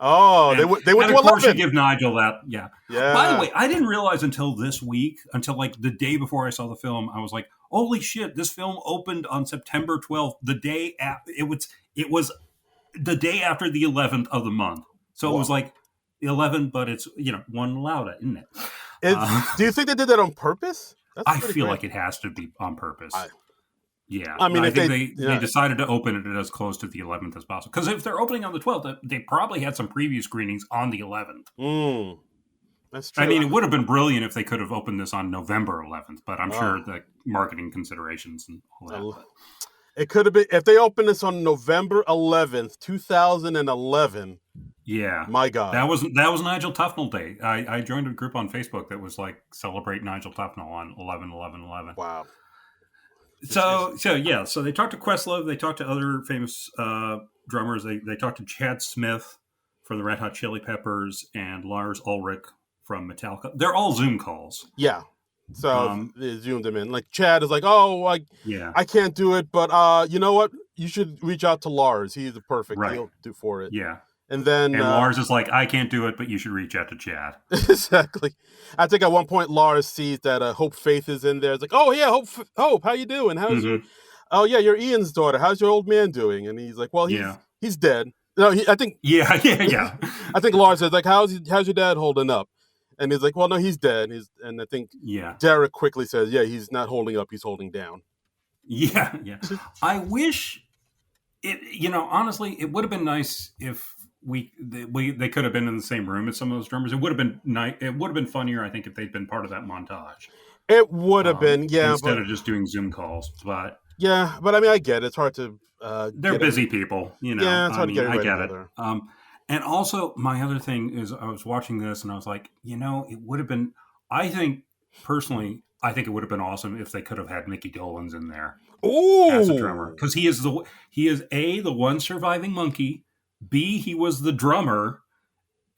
Oh, they went to 11. Of course, you give Nigel that. Yeah. Yeah. By the way, I didn't realize until this week, until like the day before I saw the film, I was like, holy shit! This film opened on September 12th, the day it was the day after the 11th of the month. So It was like 11, but it's one louder, isn't it? Do you think they did that on purpose? I feel like it has to be on purpose. Yeah, I mean, I think they decided to open it as close to the 11th as possible. Because if they're opening on the 12th, they probably had some preview screenings on the 11th. That's true. I mean, it would have been brilliant if they could have opened this on November 11th, but I'm sure the marketing considerations and all that. It could have been if they opened this on November 11th, 2011. Yeah, my God, that was Nigel Tufnell Day. I joined a group on Facebook that was like celebrate Nigel Tufnell on 11/11/11. Wow. So they talked to Questlove, they talked to other famous drummers. They talked to Chad Smith from the Red Hot Chili Peppers and Lars Ulrich from Metallica. They're all Zoom calls. Yeah. So they zoomed them in. Like Chad is like, I can't do it, but you know what? You should reach out to Lars. He's the perfect deal for it. Yeah. And then Lars is like, I can't do it, but you should reach out to Chad. Exactly. I think at one point Lars sees that Hope Faith is in there. It's like, oh yeah, Hope, how you doing? How's your? Mm-hmm. Oh yeah, you're Ian's daughter. How's your old man doing? And he's like, well, Yeah. he's dead. No, I think. Yeah. I think Lars says like, how's your dad holding up? And he's like, well, no, he's dead. And I think Derek quickly says, yeah, he's not holding up, he's holding down. Yeah. I wish it. Honestly, it would have been nice if they could have been in the same room as some of those drummers. It would have been nice. It would have been funnier, I think, if they'd been part of that montage. It would have been, yeah, instead of just doing Zoom calls. But yeah, but I mean, I get it. It's hard to. They're busy people, Yeah, it's hard to get it right I get together. it. And also, my other thing is, I was watching this and I was like, it would have been. I think personally, it would have been awesome if they could have had Mickey Dolenz in there as a drummer, because he is A, the one surviving monkey. B, he was the drummer.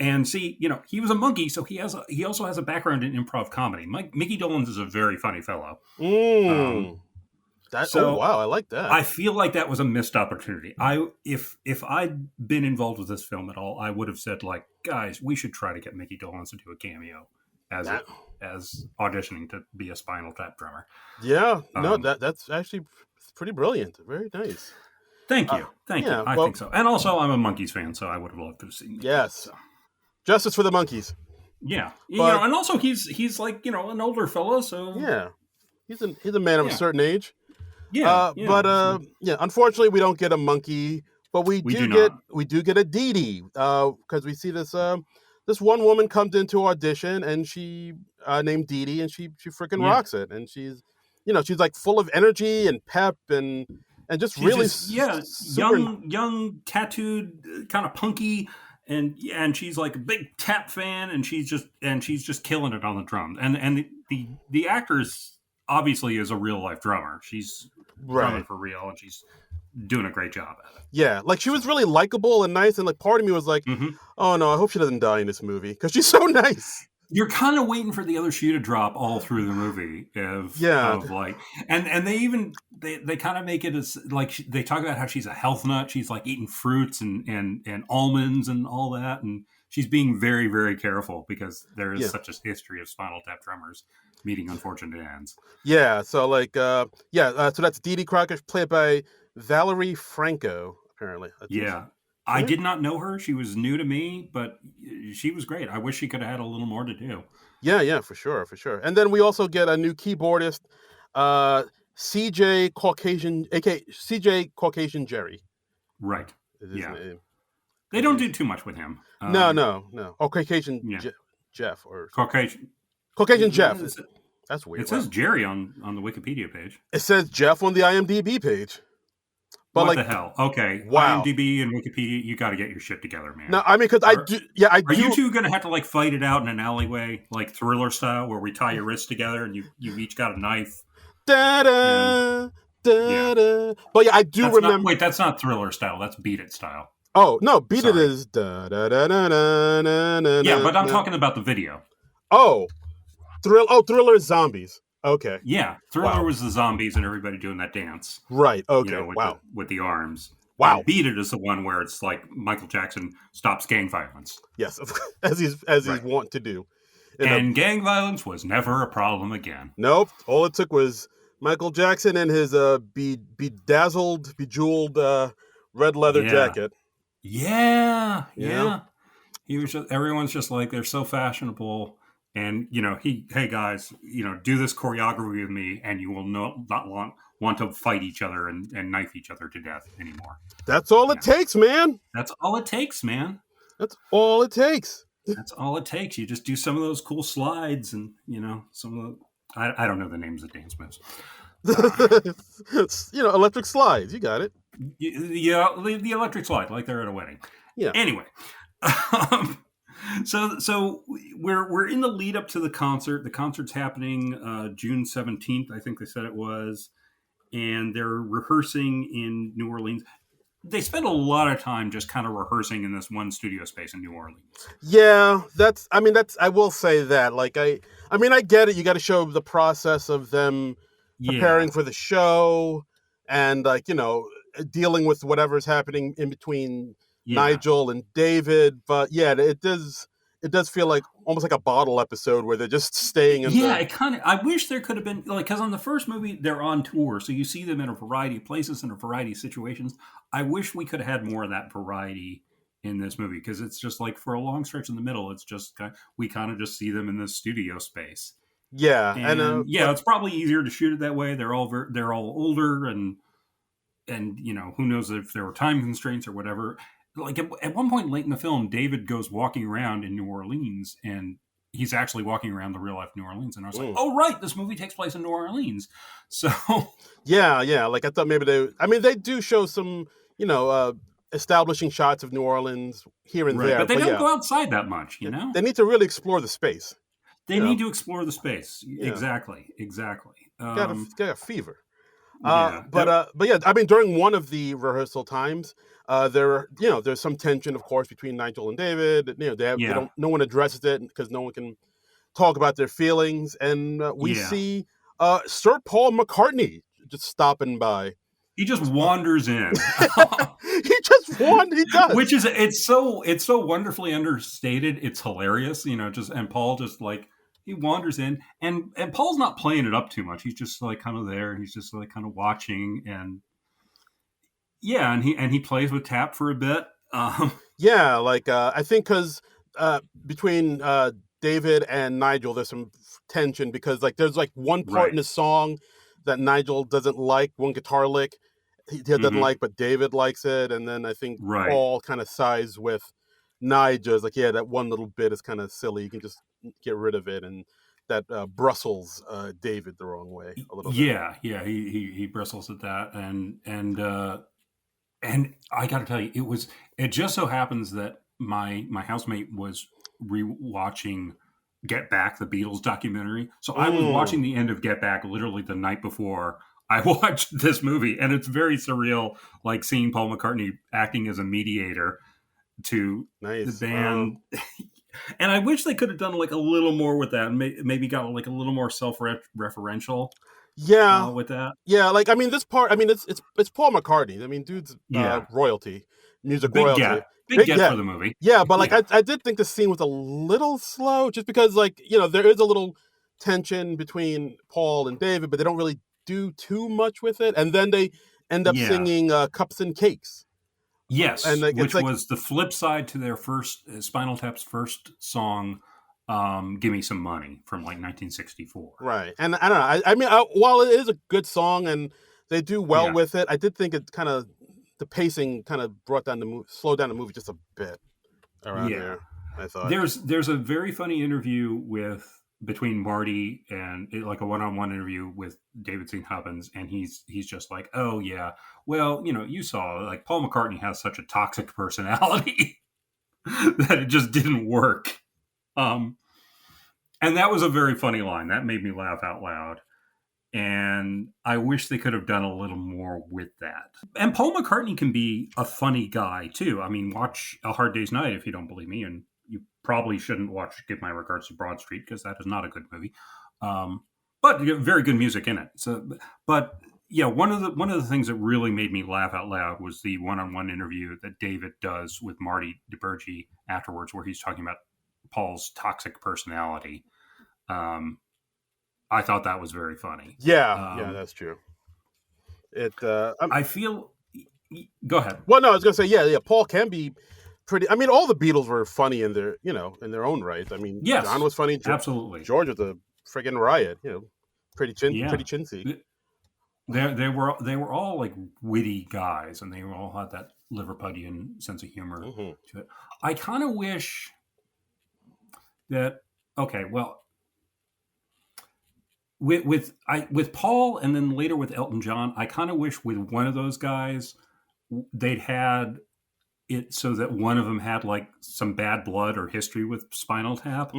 And C, he was a monkey, so he also has a background in improv comedy. Mickey Dolenz is a very funny fellow. Wow, I like that. I feel like that was a missed opportunity. If I'd been involved with this film at all, I would have said, like, guys, we should try to get Mickey Dolenz to do a cameo as auditioning to be a Spinal Tap drummer. Yeah, no, that's actually pretty brilliant. Very nice. Thank you. I think so. And also, I'm a Monkees fan, so I would have loved to have seen Mickey. Yes. So. Justice for the Monkees. Yeah. And also he's like, an older fellow, so yeah. He's a man of a certain age. Yeah. Unfortunately we don't get a monkey, but we do get a Dee Dee, because we see this one woman comes into audition, and she named Dee Dee, and she freaking rocks it, and she's like full of energy and pep and just she's really young tattooed, kind of punky, and she's like a big tap fan, and she's just killing it on the drums, and the actress obviously is a real life drummer. She's drumming for real, and she's doing a great job at it. Yeah, like she was really likable and nice, and like part of me was like, oh no, I hope she doesn't die in this movie, because she's so nice. You're kind of waiting for the other shoe to drop all through the movie. And they kind of make it as like they talk about how she's a health nut. She's like eating fruits and almonds and all that, and she's being very, very careful because there is such a history of Spinal Tap drummers meeting unfortunate ends. Yeah, so like so that's Dee Dee Crocker, played by Valerie Franco, apparently. I did not know her. She was new to me, but she was great. I wish she could have had a little more to do. Yeah, for sure. And then we also get a new keyboardist, CJ Caucasian Jerry. Right. Yeah. They don't do too much with him. No. Oh, Caucasian Jeff or Caucasian Jeff. That's weird. It says Jerry on the Wikipedia page. It says Jeff on the IMDb page. But what the hell? Okay. Wow. IMDb and Wikipedia, you got to get your shit together, man. No, I mean, because I do. Are you two going to have to like fight it out in an alleyway, like Thriller style, where we tie your wrists together and you each got a knife? Da-da, da-da. But yeah, I do remember. Wait, that's not Thriller style. That's Beat It style. Oh no, Beat It is da-da-da-da-da-da-da. Yeah, but I'm talking about the video. Oh, Thriller is zombies. Okay. Yeah, Thriller was the zombies and everybody doing that dance. Right. Okay. With the arms. Wow. And Beat It is the one where it's like Michael Jackson stops gang violence. Yes, as he's wont to do. And gang violence was never a problem again. Nope. All it took was Michael Jackson and his bejeweled red leather jacket. Yeah. He was everyone's just like, they're so fashionable. And, hey guys, do this choreography with me and you will not want to fight each other and knife each other to death anymore. That's all it takes, man. That's all it takes, man. That's all it takes. That's all it takes. You just do some of those cool slides and, some of the, I don't know the names of dance moves. Electric slides. You got it. Yeah, the electric slide, like they're at a wedding. Yeah. Anyway. So we're in the lead up to the concert. The concert's happening June 17th, I think they said it was, and they're rehearsing in New Orleans. They spend a lot of time just kind of rehearsing in this one studio space in New Orleans. Yeah, I will say that. Like I get it. You got to show the process of them preparing for the show and dealing with whatever's happening in between Yeah. Nigel and David, but yeah, it does feel like almost like a bottle episode where they're just staying in Yeah, the. it kind of. I wish there could have been like because on the first movie they're on tour, so you see them in a variety of places in a variety of situations. I wish we could have had more of that variety in this movie because it's just like for a long stretch in the middle, it's just we kind of just see them in this studio space, Yeah, and and yeah, but it's probably easier to shoot it that way. They're all older, and who knows if there were time constraints or whatever. Like at one point late in the film, David goes walking around in New Orleans and he's actually walking around the real life New Orleans. And I was like, oh, right, this movie takes place in New Orleans. So yeah, like I thought maybe they do show some, establishing shots of New Orleans here and right. there, But they but don't yeah, go outside that much, they need to really explore the space. They need to explore the space. Yeah, Exactly. got a fever. Yeah. But yeah, I mean, during one of the rehearsal times, there's some tension, of course, between Nigel and David. They don't, no one addresses it because no one can talk about their feelings, and we Yeah. see Sir Paul McCartney just stopping by. He just wanders in. He just wanders. He does, Which is it's so wonderfully understated. It's hilarious, and Paul just like he wanders in, and Paul's not playing it up too much. He's just like kind of there, and he's just like kind of watching, and yeah, and he plays with Tap for a bit. Yeah, like I think because between David and Nigel, there's some tension because like there's like one part in the song that Nigel doesn't like, one guitar lick he doesn't like, but David likes it, and then I think Paul kind of sides with Nigel. It's like, yeah, that one little bit is kind of silly. You can just get rid of it, and that Brussels David the wrong way a little bit. Yeah, he bristles at that, and I got to tell you, it just so happens that my housemate was rewatching Get Back, the Beatles documentary. So I was watching the end of Get Back literally the night before I watched this movie, and it's very surreal, like seeing Paul McCartney acting as a mediator to the band. And I wish they could have done like a little more with that, and maybe got like a little more self-referential. Yeah, with that. Yeah, like I mean, this part. I mean, it's Paul McCartney. I mean, dude's royalty, music royalty. Big get for the movie. Yeah, but like I did think the scene was a little slow, just because like there is a little tension between Paul and David, but they don't really do too much with it, and then they end up singing "Cups and Cakes." Yes, and which was the flip side to their first Spinal Tap's first song. Give Me Some Money from like 1964. Right. And I don't know. I mean, while it is a good song and they do well with it, I did think it kind of, the pacing kind of slowed down the movie just a bit around there, I thought. There's a very funny interview between Marty and like a one-on-one interview with David St. Hubbins, and he's just like, oh yeah, well, you saw like Paul McCartney has such a toxic personality that it just didn't work. And that was a very funny line. That made me laugh out loud. And I wish they could have done a little more with that. And Paul McCartney can be a funny guy, too. I mean, watch A Hard Day's Night if you don't believe me. And you probably shouldn't watch Give My Regards to Broad Street because that is not a good movie. But very good music in it. But yeah, one of the things that really made me laugh out loud was the one-on-one interview that David does with Marty DiBergi afterwards, where he's talking about Paul's toxic personality. I thought that was very funny. Yeah, that's true. I feel. Go ahead. Well, no, I was gonna say, yeah. Paul can be pretty. I mean, all the Beatles were funny in their own right. I mean, yes, John was funny. Absolutely. George was a friggin' riot. Pretty chintzy. They were all like witty guys, and they all had that Liverpudlian sense of humor to it. I kind of wish that with Paul and then later with Elton John, I kind of wish with one of those guys they'd had it so that one of them had like some bad blood or history with Spinal Tap.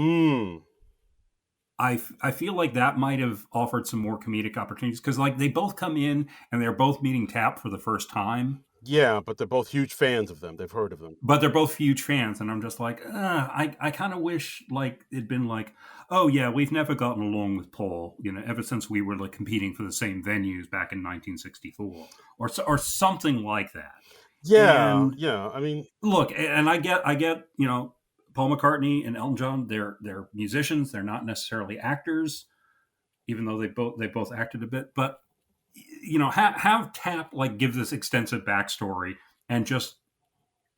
I feel like that might have offered some more comedic opportunities because like they both come in and they're both meeting Tap for the first time. Yeah, but they're both huge fans of them. They've heard of them. But they're both huge fans, and I'm just like, I kind of wish like it'd been like, oh yeah, we've never gotten along with Paul, ever since we were like competing for the same venues back in 1964, or something like that. Yeah, And yeah. I mean, look, and I get, Paul McCartney and Elton John, they're musicians, they're not necessarily actors, even though they both acted a bit. But have Tap like give this extensive backstory and just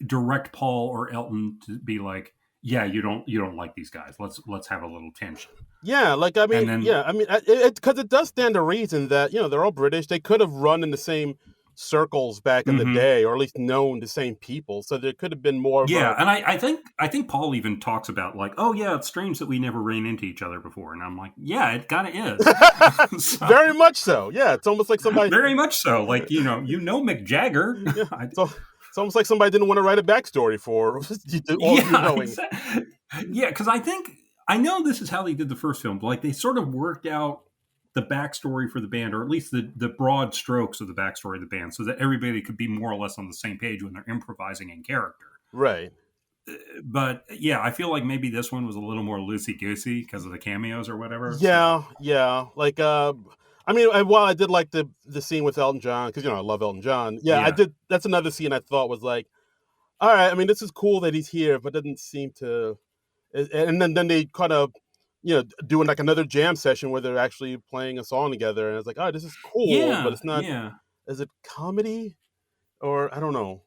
direct Paul or Elton to be like, yeah, you don't like these guys. Let's have a little tension. yeah, like I And mean, then yeah, I mean, it because it does stand to reason that they're all British. They could have run in the same circles back in the hmm day, or at least known the same people. So there could have been more of yeah, a and I think Paul even talks about like, oh yeah, it's strange that we never ran into each other before, and I'm like, yeah, it kind of is. So, very much so. Yeah, it's almost like somebody. very much so. Like Mick Jagger. Yeah, so it's almost like somebody didn't want to write a backstory for all of you Yeah, knowing. exactly. Yeah, because I know this is how they did the first film. But like they sort of worked out the backstory for the band, or at least the broad strokes of the backstory of the band, so that everybody could be more or less on the same page when they're improvising in character. Right. But yeah, I feel like maybe this one was a little more loosey goosey because of the cameos or whatever. So Yeah, yeah. Like, I mean, while I did like the scene with Elton John, because I love Elton John. Yeah, I yeah, did. That's another scene I thought was like, all right. I mean, this is cool that he's here, but doesn't seem to. And then they kind of, doing like another jam session where they're actually playing a song together, and it's like, oh, this is cool, but yeah, it's not. yeah. Is it comedy or I don't know?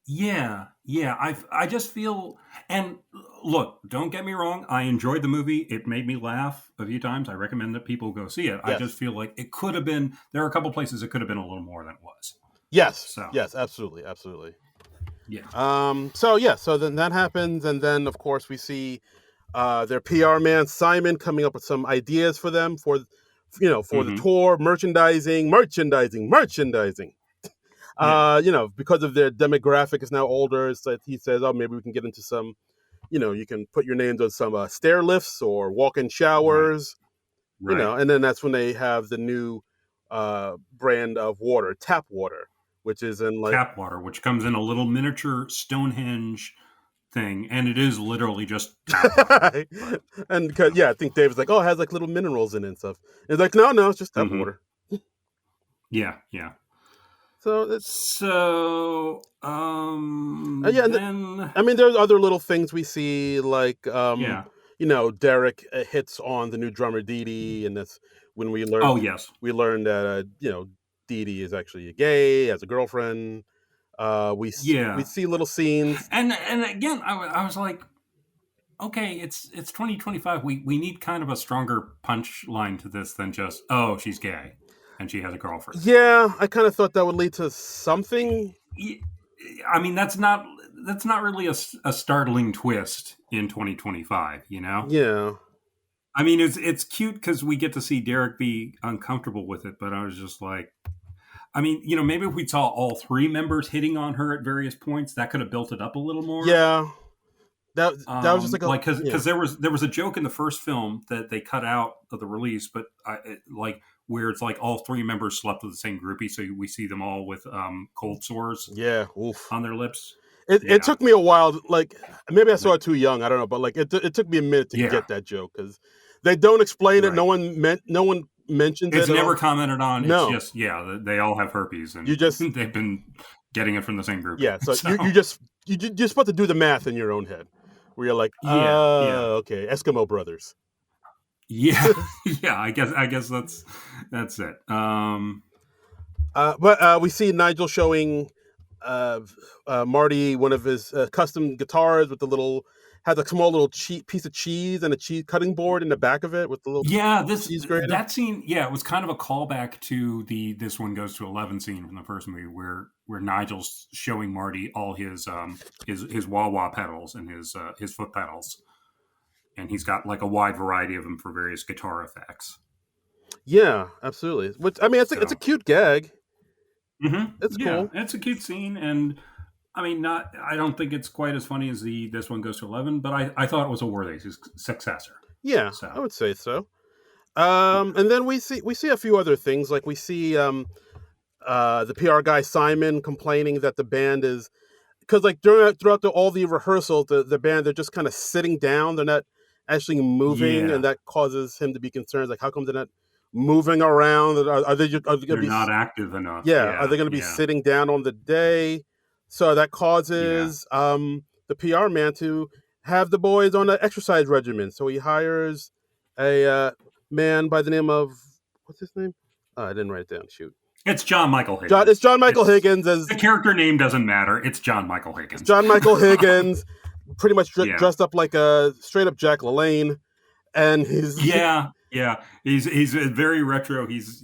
Yeah, yeah. I just feel, and look, don't get me wrong. I enjoyed the movie. It made me laugh a few times. I recommend that people go see it. I just Yes, feel like it could have been. There are a couple places it could have been a little more than it was. yes, So yes. Absolutely, absolutely. yeah, So yeah, so then that happens, and then of course we see their PR man Simon coming up with some ideas for them for the hmm tour, merchandising. yeah, Because of their demographic is now older, so he says, oh, maybe we can get into some, you can put your names on some stair lifts or walk-in right, showers, right. and then that's when they have the new brand of water, tap water, which is in like Tap water, which comes in a little miniature Stonehenge thing, and it is literally just tap water. But and yeah, I think David's like, oh, it has like little minerals in it and stuff. And it's like, no, it's just tap hmm water. yeah, yeah. So it's So yeah, and then I mean, there's other little things we see, like yeah. Derek hits on the new drummer Dee Dee, and that's when Oh yes, we learned that Dee Dee is actually gay, has a girlfriend. We yeah. see little scenes. And again, I was like, okay, it's 2025. We need kind of a stronger punchline to this than just, oh, she's gay and she has a girlfriend. Yeah, I kind of thought that would lead to something. I mean, that's not really a startling twist in 2025. Yeah, I mean, it's cute because we get to see Derek be uncomfortable with it, but I was just like, I mean, maybe if we saw all three members hitting on her at various points, that could have built it up a little more. yeah. That was just like a Like yeah. because there was a joke in the first film that they cut out of the release, but like where it's like all three members slept with the same groupie, so we see them all with cold sores Yeah, oof. on their lips. It Yeah, took me a while. Like maybe I saw it too young. I don't know, but like it took me a minute to yeah, get that joke because they don't explain it. right. No one mentions It's it at never all. commented on. It's No, just they all have herpes you and just they've been getting it from the same groupie. yeah. So So you're supposed to do the math in your own head, where you're like, yeah, yeah, okay, Eskimo brothers. yeah, yeah. I guess that's it. But we see Nigel showing uh, Marty one of his custom guitars with the little has a small little piece of cheese and a cheese cutting board in the back of it with the little Yeah, cheese grater. that scene, yeah, it was kind of a callback to the "This One Goes to 11" scene from the first movie, where Nigel's showing Marty all his wah wah pedals and his foot pedals, and he's got like a wide variety of them for various guitar effects. Yeah, absolutely. Which I mean, it's a So, cute gag. It's yeah, cool. it's a cute scene, and I mean, not I don't think it's quite as funny as the "This One Goes to 11," but I thought it was a worthy successor. Yeah, I So, would say so. yeah, And then we see a few other things. Like we see the PR guy Simon complaining that the band is because like throughout all the rehearsals, the band they're just kind of sitting down. They're not actually moving, and yeah, that causes him to be concerned. Like, how come they're not moving around? Are they going they're to be? not active enough. Yeah, are Yeah, they going to be yeah. sitting down on the day? So that causes the PR man to have the boys on an exercise regimen. So he hires a man by the name of, what's his name? I didn't write it down. Shoot. It's John Michael Higgins. It's John Michael Higgins. As the character name doesn't matter. It's John Michael Higgins. John Michael Higgins, pretty much dressed up like a straight up Jack LaLanne, and he's he's very retro. He is.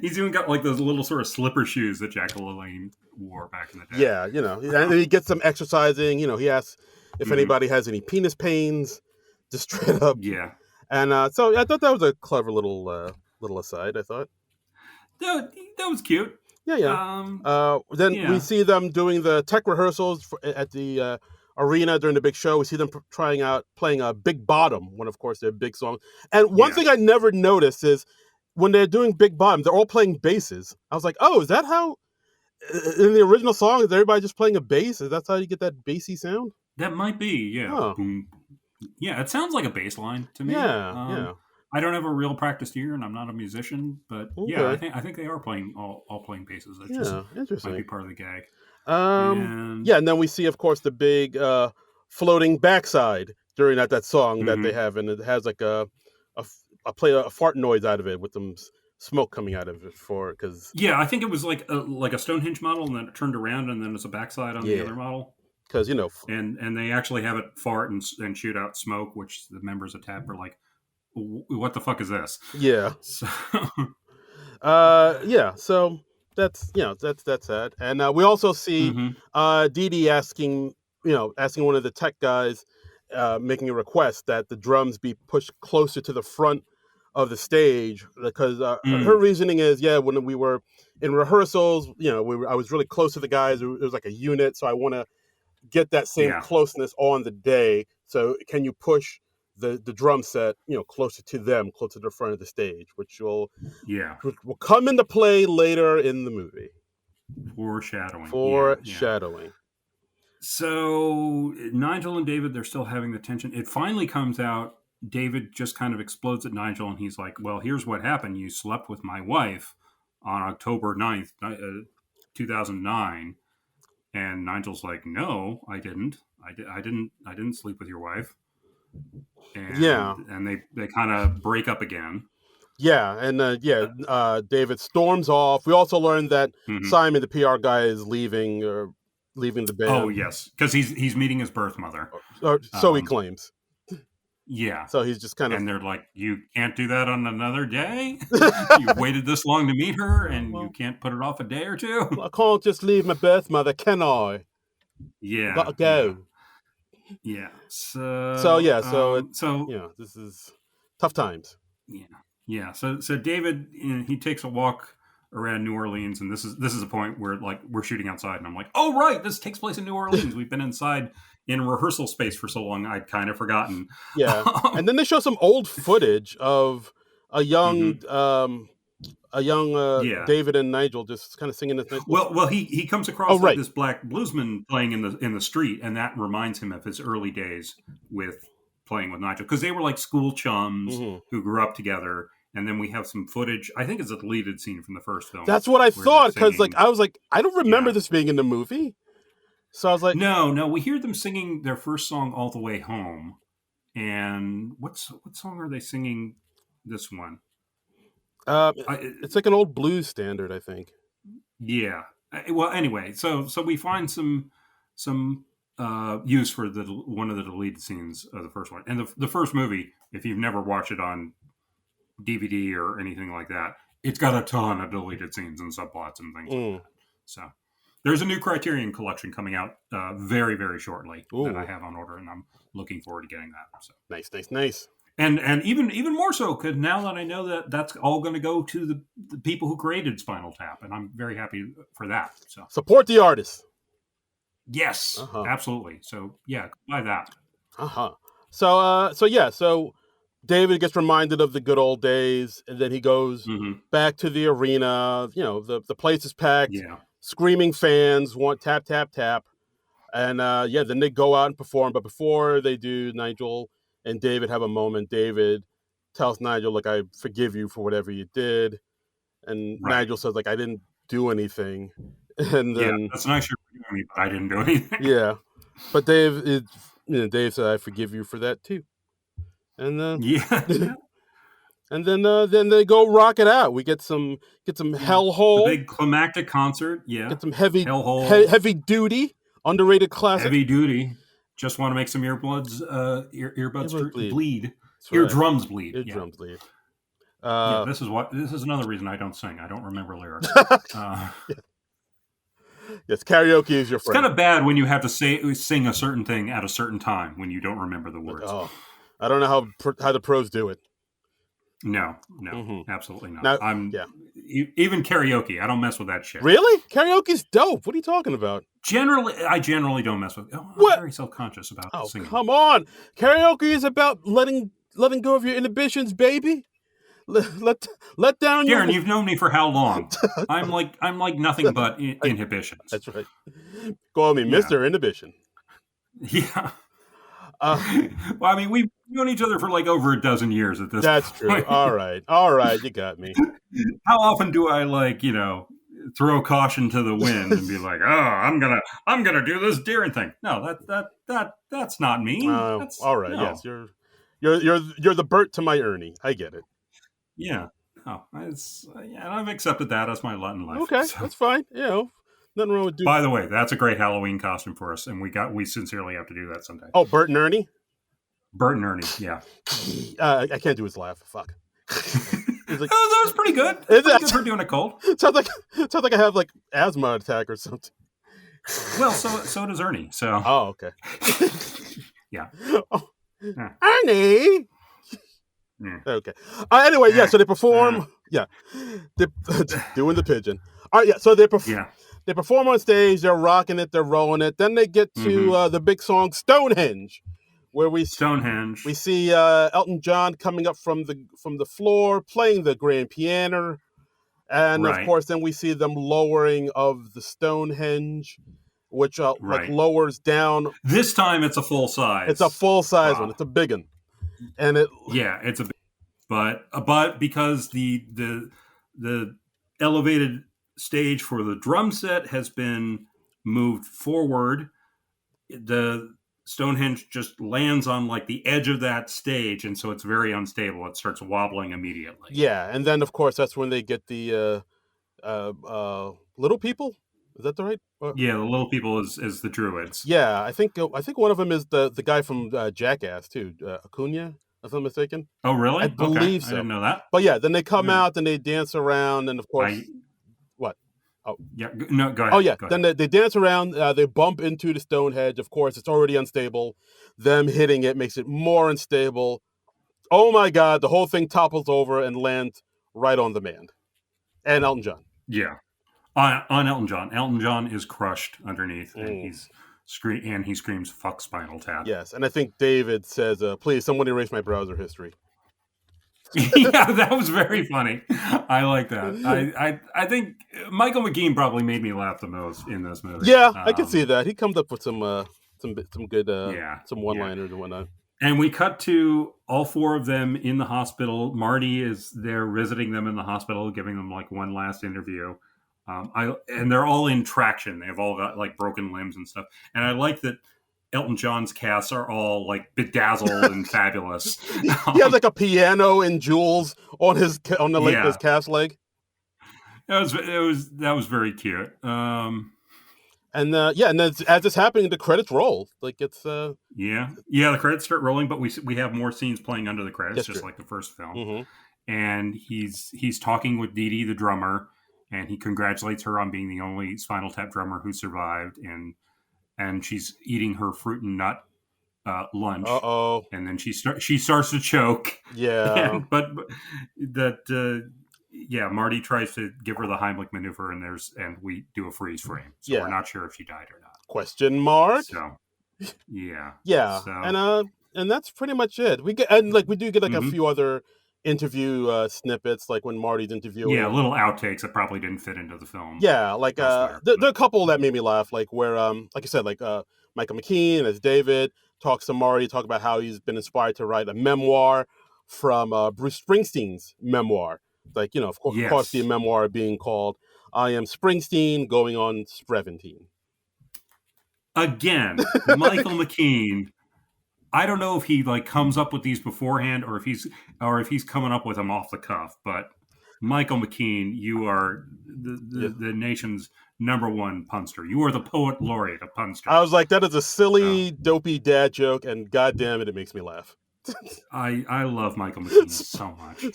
He's even got like those little sort of slipper shoes that Jack LaLanne wore back in the day. Yeah, and he gets some exercising. He asks if anybody has any penis pains, just straight up. Yeah. And so I thought that was a clever little aside. I thought that was cute. Yeah. Then we see them doing the tech rehearsals at the arena during the big show. We see them playing Big Bottom, one of course their big song. And one thing I never noticed is when they're doing Big Bottom, they're all playing basses. I was like, oh, is that how in the original song is everybody just playing a bass? Is that how you get that bassy sound? That might be, yeah. Oh. Yeah, it sounds like a bass line to me. Yeah. I don't have a real practiced ear, and I'm not a musician, but okay. I think they are playing all playing basses. That's interesting. Might be part of the gag. And then we see, of course, the big floating backside during that song that they have, and it has like a fart noise out of it with some smoke coming out of it because I think it was like a Stonehenge model, and then it turned around, and then it's a backside on the other model. Because and they actually have it fart and shoot out smoke, which the members of TAP are like, what the fuck is this? Yeah. So So that's that. And we also see Dee Dee asking one of the tech guys, making a request that the drums be pushed closer to the front of the stage because her reasoning is, when we were in rehearsals, I was really close to the guys. It was like a unit, so I want to get that same closeness on the day. So can you push the drum set closer to them, closer to the front of the stage, which will come into play later in the movie. Foreshadowing. So Nigel and David, they're still having the tension. It finally comes out. David just kind of explodes at Nigel, and he's like, well, here's what happened. You slept with my wife on October 9th, 2009. And Nigel's like, no, I didn't. I didn't sleep with your wife. And they kind of break up again. Yeah, and David storms off. We also learned that Simon, the PR guy, is leaving the band. Oh yes, because he's meeting his birth mother. So he claims. Yeah. So he's just kind of... And they're like, you can't do that on another day? You've waited this long to meet her, and you can't put it off a day or two? I can't just leave my birth mother, can I? Yeah. Gotta go. Yeah. This is tough times. Yeah. Yeah. So David, he takes a walk around New Orleans, and this is a point where like we're shooting outside, and I'm like, oh right, this takes place in New Orleans. We've been inside in rehearsal space for so long, I'd kind of forgotten. Yeah, and then they show some old footage of a young David and Nigel just kind of singing this nice. Well, he comes across this black bluesman playing in the street, and that reminds him of his early days with playing with Nigel, because they were like school chums who grew up together. And then we have some footage. I think it's a deleted scene from the first film. That's what I thought, because I was like, I don't remember this being in the movie. So I was like, no, we hear them singing their first song, "All the Way Home," and what song are they singing? This one. It's like an old blues standard, I think. Yeah. Well, anyway, so we find some use for one of the deleted scenes of the first one, and the first movie. If you've never watched it on DVD or anything like that, it's got a ton of deleted scenes and subplots and things like that. So there's a new Criterion collection coming out very, very shortly that I have on order, and I'm looking forward to getting that. So nice. And even more so, because now that I know that that's all going to go to the people who created Spinal Tap, and I'm very happy for that. So support the artists. Yes, absolutely. So buy that. So David gets reminded of the good old days, and then he goes back to the arena. The place is packed. Yeah. Screaming fans want tap, tap, tap. And then they go out and perform. But before they do, Nigel and David have a moment. David tells Nigel, like, I forgive you for whatever you did. And Nigel says, like, I didn't do anything. And then that's nice you're forgiving me, but I didn't do anything. Yeah, but Dave, Dave said, "I forgive you for that too." And Yeah. and then they go rock it out. We get some The Hellhole, big climactic concert. Yeah. get some heavy Hellhole. heavy duty underrated classic. Heavy duty. Just want to make some earbuds bleed. That's right. Eardrums bleed. Eardrums bleed. This is another reason I don't sing. I don't remember lyrics. Yes, karaoke is your friend. It's kind of bad when you have to sing a certain thing at a certain time when you don't remember the words. Oh, I don't know how the pros do it. No, absolutely not. Even karaoke. I don't mess with that shit. Really? Karaoke's dope. What are you talking about? I generally don't mess with it. I'm very self-conscious about singing. Come on. Karaoke is about letting go of your inhibitions, baby. Let down your... Darren, you've known me for how long? I'm like nothing but inhibitions. That's right. Call me Mr. Inhibition. Yeah. Well, I mean, we've known each other for like over a dozen years at this point. That's true. All right, you got me. How often do I throw caution to the wind and be like, "Oh, I'm gonna do this Darren thing"? No, that's not me. All right, no. Yes, you're the Bert to my Ernie. I get it. Yeah. Oh, I've accepted that as my lot in life. Okay, that's fine. Nothing wrong with doing. By the way, that's a great Halloween costume for us, and we sincerely have to do that someday. Oh, Bert and Ernie. Bert and Ernie, yeah. I can't do his laugh. Fuck. Like, that was pretty good. Pretty good for doing a cold. Sounds like I have like asthma attack or something. Well, so does Ernie. So. Oh, okay. Yeah. Oh. Ernie. Okay. Anyway, so they perform. They're doing the pigeon. All right, so they perform. They perform on stage. They're rocking it. They're rolling it. Then they get to the big song "Stonehenge," where we see Elton John coming up from the floor, playing the grand piano, and of course, then we see them lowering of the Stonehenge, which like lowers down. This time, it's a full size. It's a full size one. It's a big one. And it's a big, but because the elevated stage for the drum set has been moved forward, the Stonehenge just lands on like the edge of that stage, and so it's very unstable. It starts wobbling immediately. Yeah, and then of course that's when they get the little people. Is that the right? The little people is the druids. Yeah, I think one of them is the guy from Jackass too, Acuna, if I'm mistaken. Oh, really? I believe so. I didn't know that. But yeah, then they come out and they dance around, and of course, what? Oh, yeah. No, go ahead. Oh, yeah. Then they dance around. They bump into the Stonehenge. Of course, it's already unstable. Them hitting it makes it more unstable. Oh my God! The whole thing topples over and lands right on the man and Elton John. Yeah. On Elton John. Elton John is crushed underneath, and he screams, "Fuck Spinal Tap." Yes, and I think David says, "Please, someone erase my browser history." Yeah, that was very funny. I like that. I think Michael McKean probably made me laugh the most in this movie. Yeah, I can see that. He comes up with some good some one-liners and whatnot. And we cut to all four of them in the hospital. Marty is there visiting them in the hospital, giving them like one last interview. And they're all in traction. They've all got like broken limbs and stuff. And I like that Elton John's casts are all like bedazzled and fabulous. He has like a piano and jewels on his his cast leg. That was very cute. And then as it's happening, the credits roll. Like it's the credits start rolling, but we have more scenes playing under the credits, just like the first film. Mm-hmm. And he's talking with Dee Dee, the drummer, and he congratulates her on being the only Spinal Tap drummer who survived, and she's eating her fruit and nut lunch. Uh-oh. And then she starts to choke. Yeah. Marty tries to give her the Heimlich maneuver, and we do a freeze frame. So we're not sure if she died or not. Question mark? So, yeah. Yeah. So. And that's pretty much it. We do get a few other interview snippets, like when Marty's interviewing. Yeah, little outtakes that probably didn't fit into the film. Yeah, like there are a couple that made me laugh, like where like I said, like Michael McKean as David talks to Marty, talk about how he's been inspired to write a memoir from Bruce Springsteen's memoir. Like, of course the memoir being called I am Springsteen going on Spreventine. Again, Michael McKean. I don't know if he like comes up with these beforehand or if he's coming up with them off the cuff, but Michael McKean, you are the nation's number one punster. You are the poet laureate of punsters. I was like, that is a silly, dopey dad joke, and goddamn it makes me laugh. I love Michael McKean so much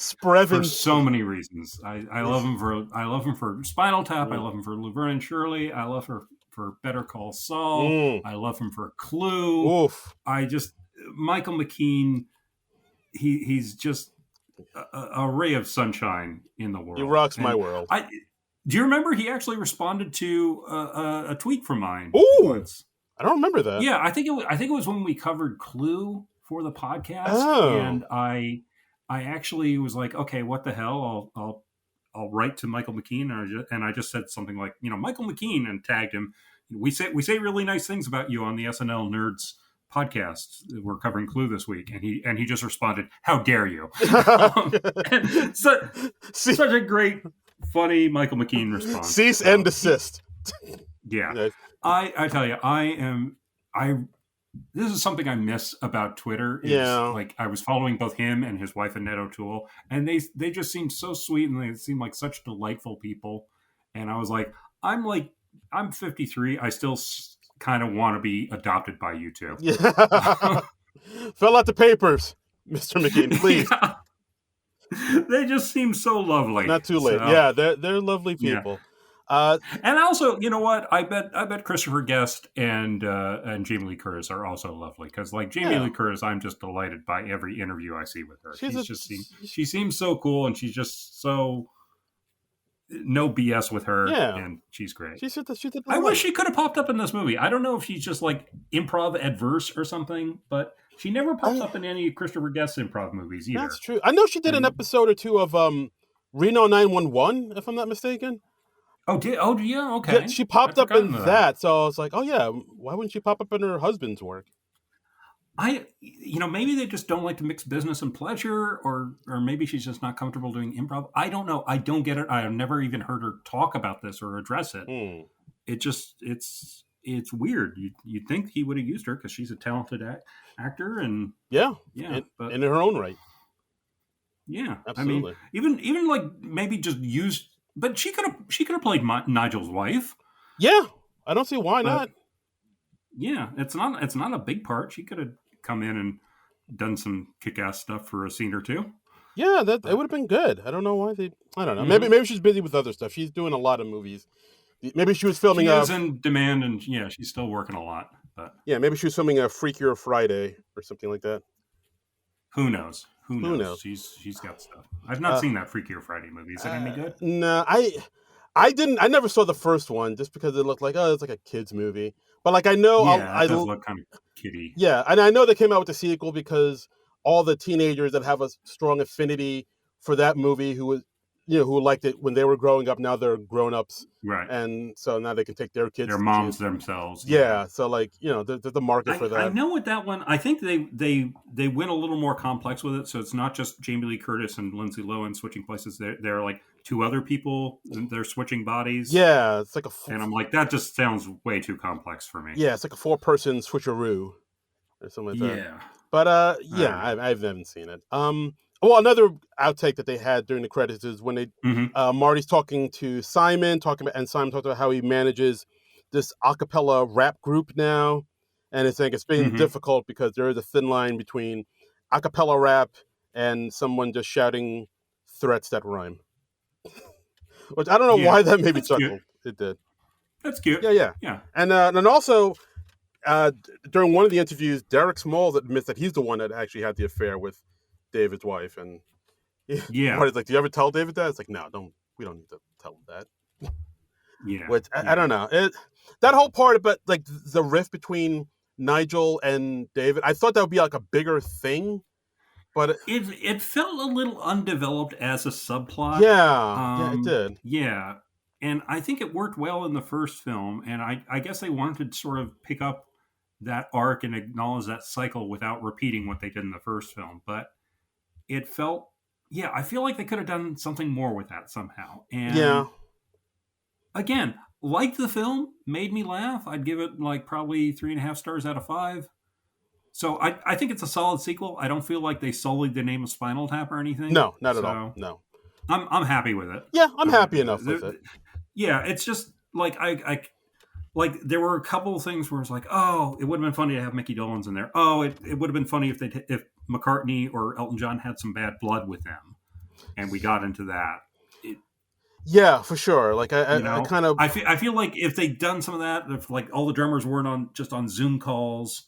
for so many reasons. I love him for Spinal Tap. I love him for Laverne and Shirley. I love her for Better Call Saul. I love him for Clue. Oof. Michael McKean. He's just a ray of sunshine in the world. He rocks my world. Do you remember he actually responded to a tweet from mine? Once? I don't remember that. Yeah, I think it was when we covered Clue for the podcast, and I actually was like, okay, what the hell? I'll write to Michael McKean, and I just said something like, Michael McKean, and tagged him. We say really nice things about you on the SNL Nerds podcast. We're covering Clue this week, and he just responded, "How dare you?" Such a great, funny Michael McKean response. Cease and desist. Yeah, I tell you, this is something I miss about Twitter. Like I was following both him and his wife Annette O'Toole, and they just seemed so sweet, and they seemed like such delightful people. And I was like, I'm 53. I still kind of want to be adopted by you two. Yeah. Fill out the papers, Mr. McKean, please. Yeah. They just seem so lovely. Not too late. So, yeah, they're lovely people. Yeah. And also, you know what? I bet Christopher Guest and Jamie Lee Curtis are also lovely, because like Jamie Lee Curtis, I'm just delighted by every interview I see with her. She seems so cool, and she's just so no BS with her, and she's great. I wish she could have popped up in this movie. I don't know if she's just like improv adverse or something, but she never popped up in any Christopher Guest improv movies either. That's true. I know she did an episode or two of Reno 911, if I'm not mistaken. Oh yeah, okay. Yeah, she popped up in that, so I was like, oh yeah, why wouldn't she pop up in her husband's work? Maybe they just don't like to mix business and pleasure, or maybe she's just not comfortable doing improv. I don't know. I don't get it. I've never even heard her talk about this or address it. It's weird. You'd think he would have used her because she's a talented actor, and but in her own right. Yeah, absolutely. I mean, even like maybe just use, but she could have played Nigel's wife. Yeah, I don't see why not. Yeah, it's not a big part. She could have come in and done some kick-ass stuff for a scene or two. Yeah, it would have been good. I don't know why I don't know. Mm-hmm. Maybe she's busy with other stuff. She's doing a lot of movies. Maybe she was filming. She is in demand, and she's still working a lot. But maybe she was filming a Freakier Friday or something like that. Who knows? Who knows? She's got stuff. I've not seen that Freakier Friday movie. Is it any good? No, I didn't. I never saw the first one just because it looked like it's like a kids movie. But like I know, it does look kind of kiddie. Yeah, and I know they came out with the sequel because all the teenagers that have a strong affinity for that movie who liked it when they were growing up, now they're grown-ups, right? And so now they can take their kids, their moms themselves. Yeah, so like there's the market for that. I know with that one, I think they went a little more complex with it, so it's not just Jamie Lee Curtis and Lindsay Lohan switching places. They're like two other people. They're switching bodies. Yeah, it's like and I'm like, that just sounds way too complex for me. Yeah, it's like a 4-person switcheroo or something like that. Yeah, but I haven't seen it. Well, another outtake that they had during the credits is when Marty's talking to Simon, and Simon talked about how he manages this a cappella rap group now, and it's like it's been difficult because there is a thin line between a cappella rap and someone just shouting threats that rhyme. Which I don't know why that made me chuckle. Cute. It did. That's cute. Yeah. And also during one of the interviews, Derek Smalls admits that he's the one that actually had the affair with David's wife, and Marty's like, "Do you ever tell David that?" It's like, "No, we don't need to tell him that." Yeah, which I don't know. That whole part, but like the rift between Nigel and David, I thought that would be like a bigger thing, but it felt a little undeveloped as a subplot. Yeah, it did. Yeah, and I think it worked well in the first film, and I guess they wanted to sort of pick up that arc and acknowledge that cycle without repeating what they did in the first film, but it felt, I feel like they could have done something more with that somehow. And again, liked the film, made me laugh. I'd give it like probably 3.5 stars out of 5. So I think it's a solid sequel. I don't feel like they sullied the name of Spinal Tap or anything. No, not at all. So No. I'm happy with it. Yeah, I'm happy enough with it. Yeah, it's just like I like there were a couple of things where it's like, oh, it would have been funny to have Mickey Dolenz in there. Oh, it would have been funny if McCartney or Elton John had some bad blood with them, and we got into that. Yeah, for sure. Like I kind of I feel like if they'd done some of that, if like all the drummers weren't on Zoom calls,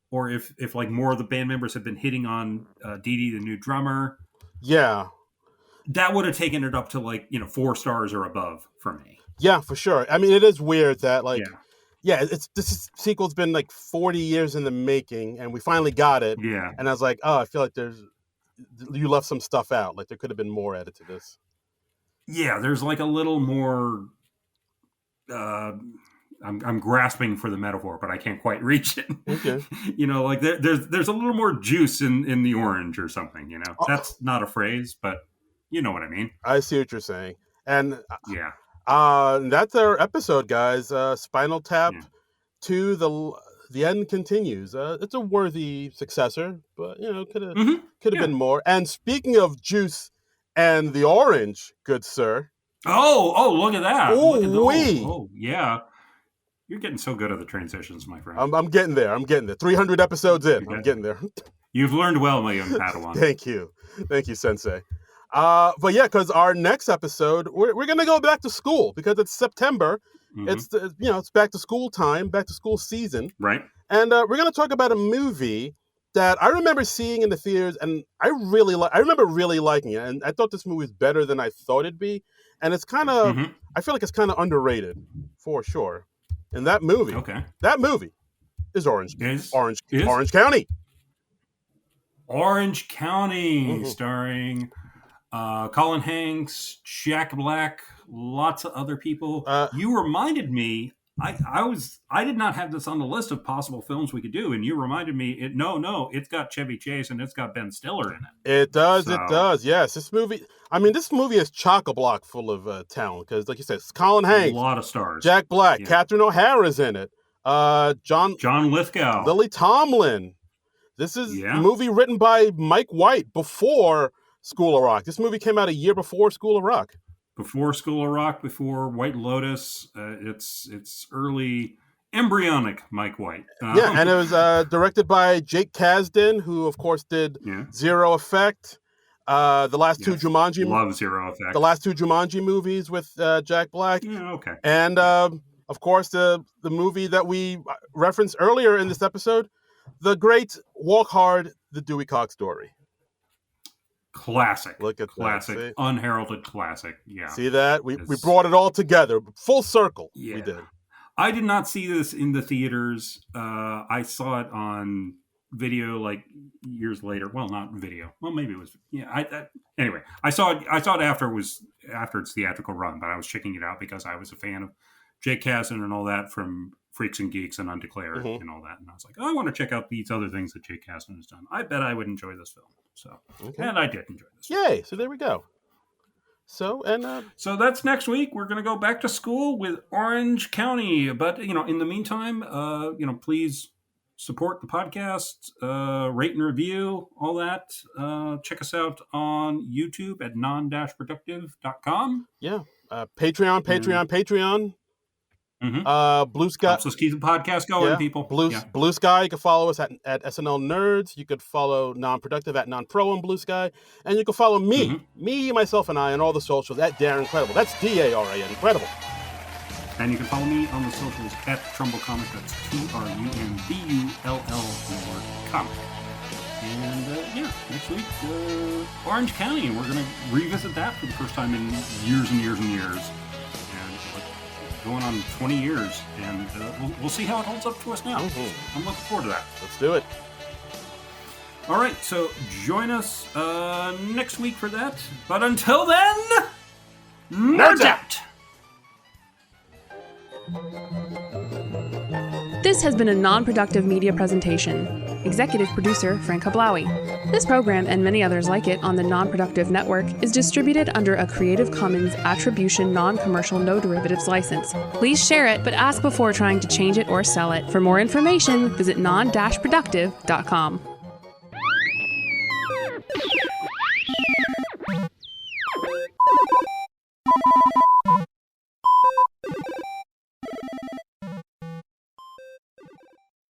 or if like more of the band members had been hitting on Dee Dee, the new drummer, yeah, that would have taken it up to like 4 stars or above for me. Yeah, for sure. I mean, it is weird that like, this sequel's been like 40 years in the making, and we finally got it. Yeah, and I was like, oh, I feel like you left some stuff out. Like there could have been more added to this. Yeah, there's like a little more. I'm grasping for the metaphor, but I can't quite reach it. Okay. Like there's a little more juice in the orange or something. That's not a phrase, but you know what I mean. I see what you're saying, and yeah. That's our episode, guys. Spinal Tap 2, the end continues. It's a worthy successor, but could have been more. And speaking of juice and the orange, good sir. Oh, look at that. Oh, yeah. You're getting so good at the transitions, my friend. I'm getting there. 300 episodes in. I'm getting there. You've learned well, my young Padawan. Thank you, Sensei. But yeah, because our next episode, we're gonna go back to school because it's September. Mm-hmm. It's back to school time, back to school season, right? And we're gonna talk about a movie that I remember seeing in the theaters, and I remember really liking it, and I thought this movie was better than I thought it'd be. And it's kind of, I feel like it's kind of underrated, for sure. And that movie, is Orange County. Orange County, starring Colin Hanks, Jack Black, lots of other people. You reminded me. I did not have this on the list of possible films we could do, and you reminded me. It's got Chevy Chase and it's got Ben Stiller in it. It does. Yes, this movie. I mean, this movie is chock-a-block full of talent because, like you said, it's Colin Hanks, a lot of stars, Jack Black, Catherine O'Hara's in it, John Lithgow, Lily Tomlin. This is a movie written by Mike White before School of Rock. This movie came out a year before School of Rock. Before School of Rock, before White Lotus, it's early embryonic Mike White. And it was directed by Jake Kasdan, who of course did Zero Effect, the last two Jumanji. Love Zero Effect. The last 2 Jumanji movies with Jack Black. Yeah, okay. And of course the movie that we referenced earlier in this episode, the great Walk Hard, the Dewey Cox Story. Classic. Look at classic, that. Unheralded classic. Yeah. See that? We brought it all together. Full circle. Yeah. We did. I did not see this in the theaters. I saw it on video like years later. Well, not video. Well, maybe it was. Yeah. Anyway, I saw it after its theatrical run, but I was checking it out because I was a fan of Jake Kasdan and all that from Freaks and Geeks and Undeclared and all that. And I was like, I want to check out these other things that Jake Kasdan has done. I bet I would enjoy this film. So, and I did enjoy this. Yay! So there we go. So that's next week. We're going to go back to school with Orange County. But in the meantime, please support the podcast, rate and review, all that. Check us out on YouTube at Non-Productive.com. Yeah, Patreon. Blue Sky. Helps us keep the podcast going, people. Blue Sky. You can follow us at SNL Nerds. You could follow Non-Productive at Non-Pro on Blue Sky. And you can follow me, myself, and I on all the socials at Darren Incredible. That's DARAN Incredible. And you can follow me on the socials at Trumbull Comic. That's TRUMBULL Comic. And next week, Orange County. And we're going to revisit that for the first time in years and years and years. Going on 20 years, and we'll see how it holds up to us now. I'm looking forward to that. Let's do it. All right, so join us next week for that. But until then, Nerds out! This has been a Non-Productive Media presentation. Executive producer, Frank Hablawi. This program and many others like it on the Non-Productive Network is distributed under a Creative Commons Attribution Non-Commercial No Derivatives license. Please share it, but ask before trying to change it or sell it. For more information, visit non-productive.com.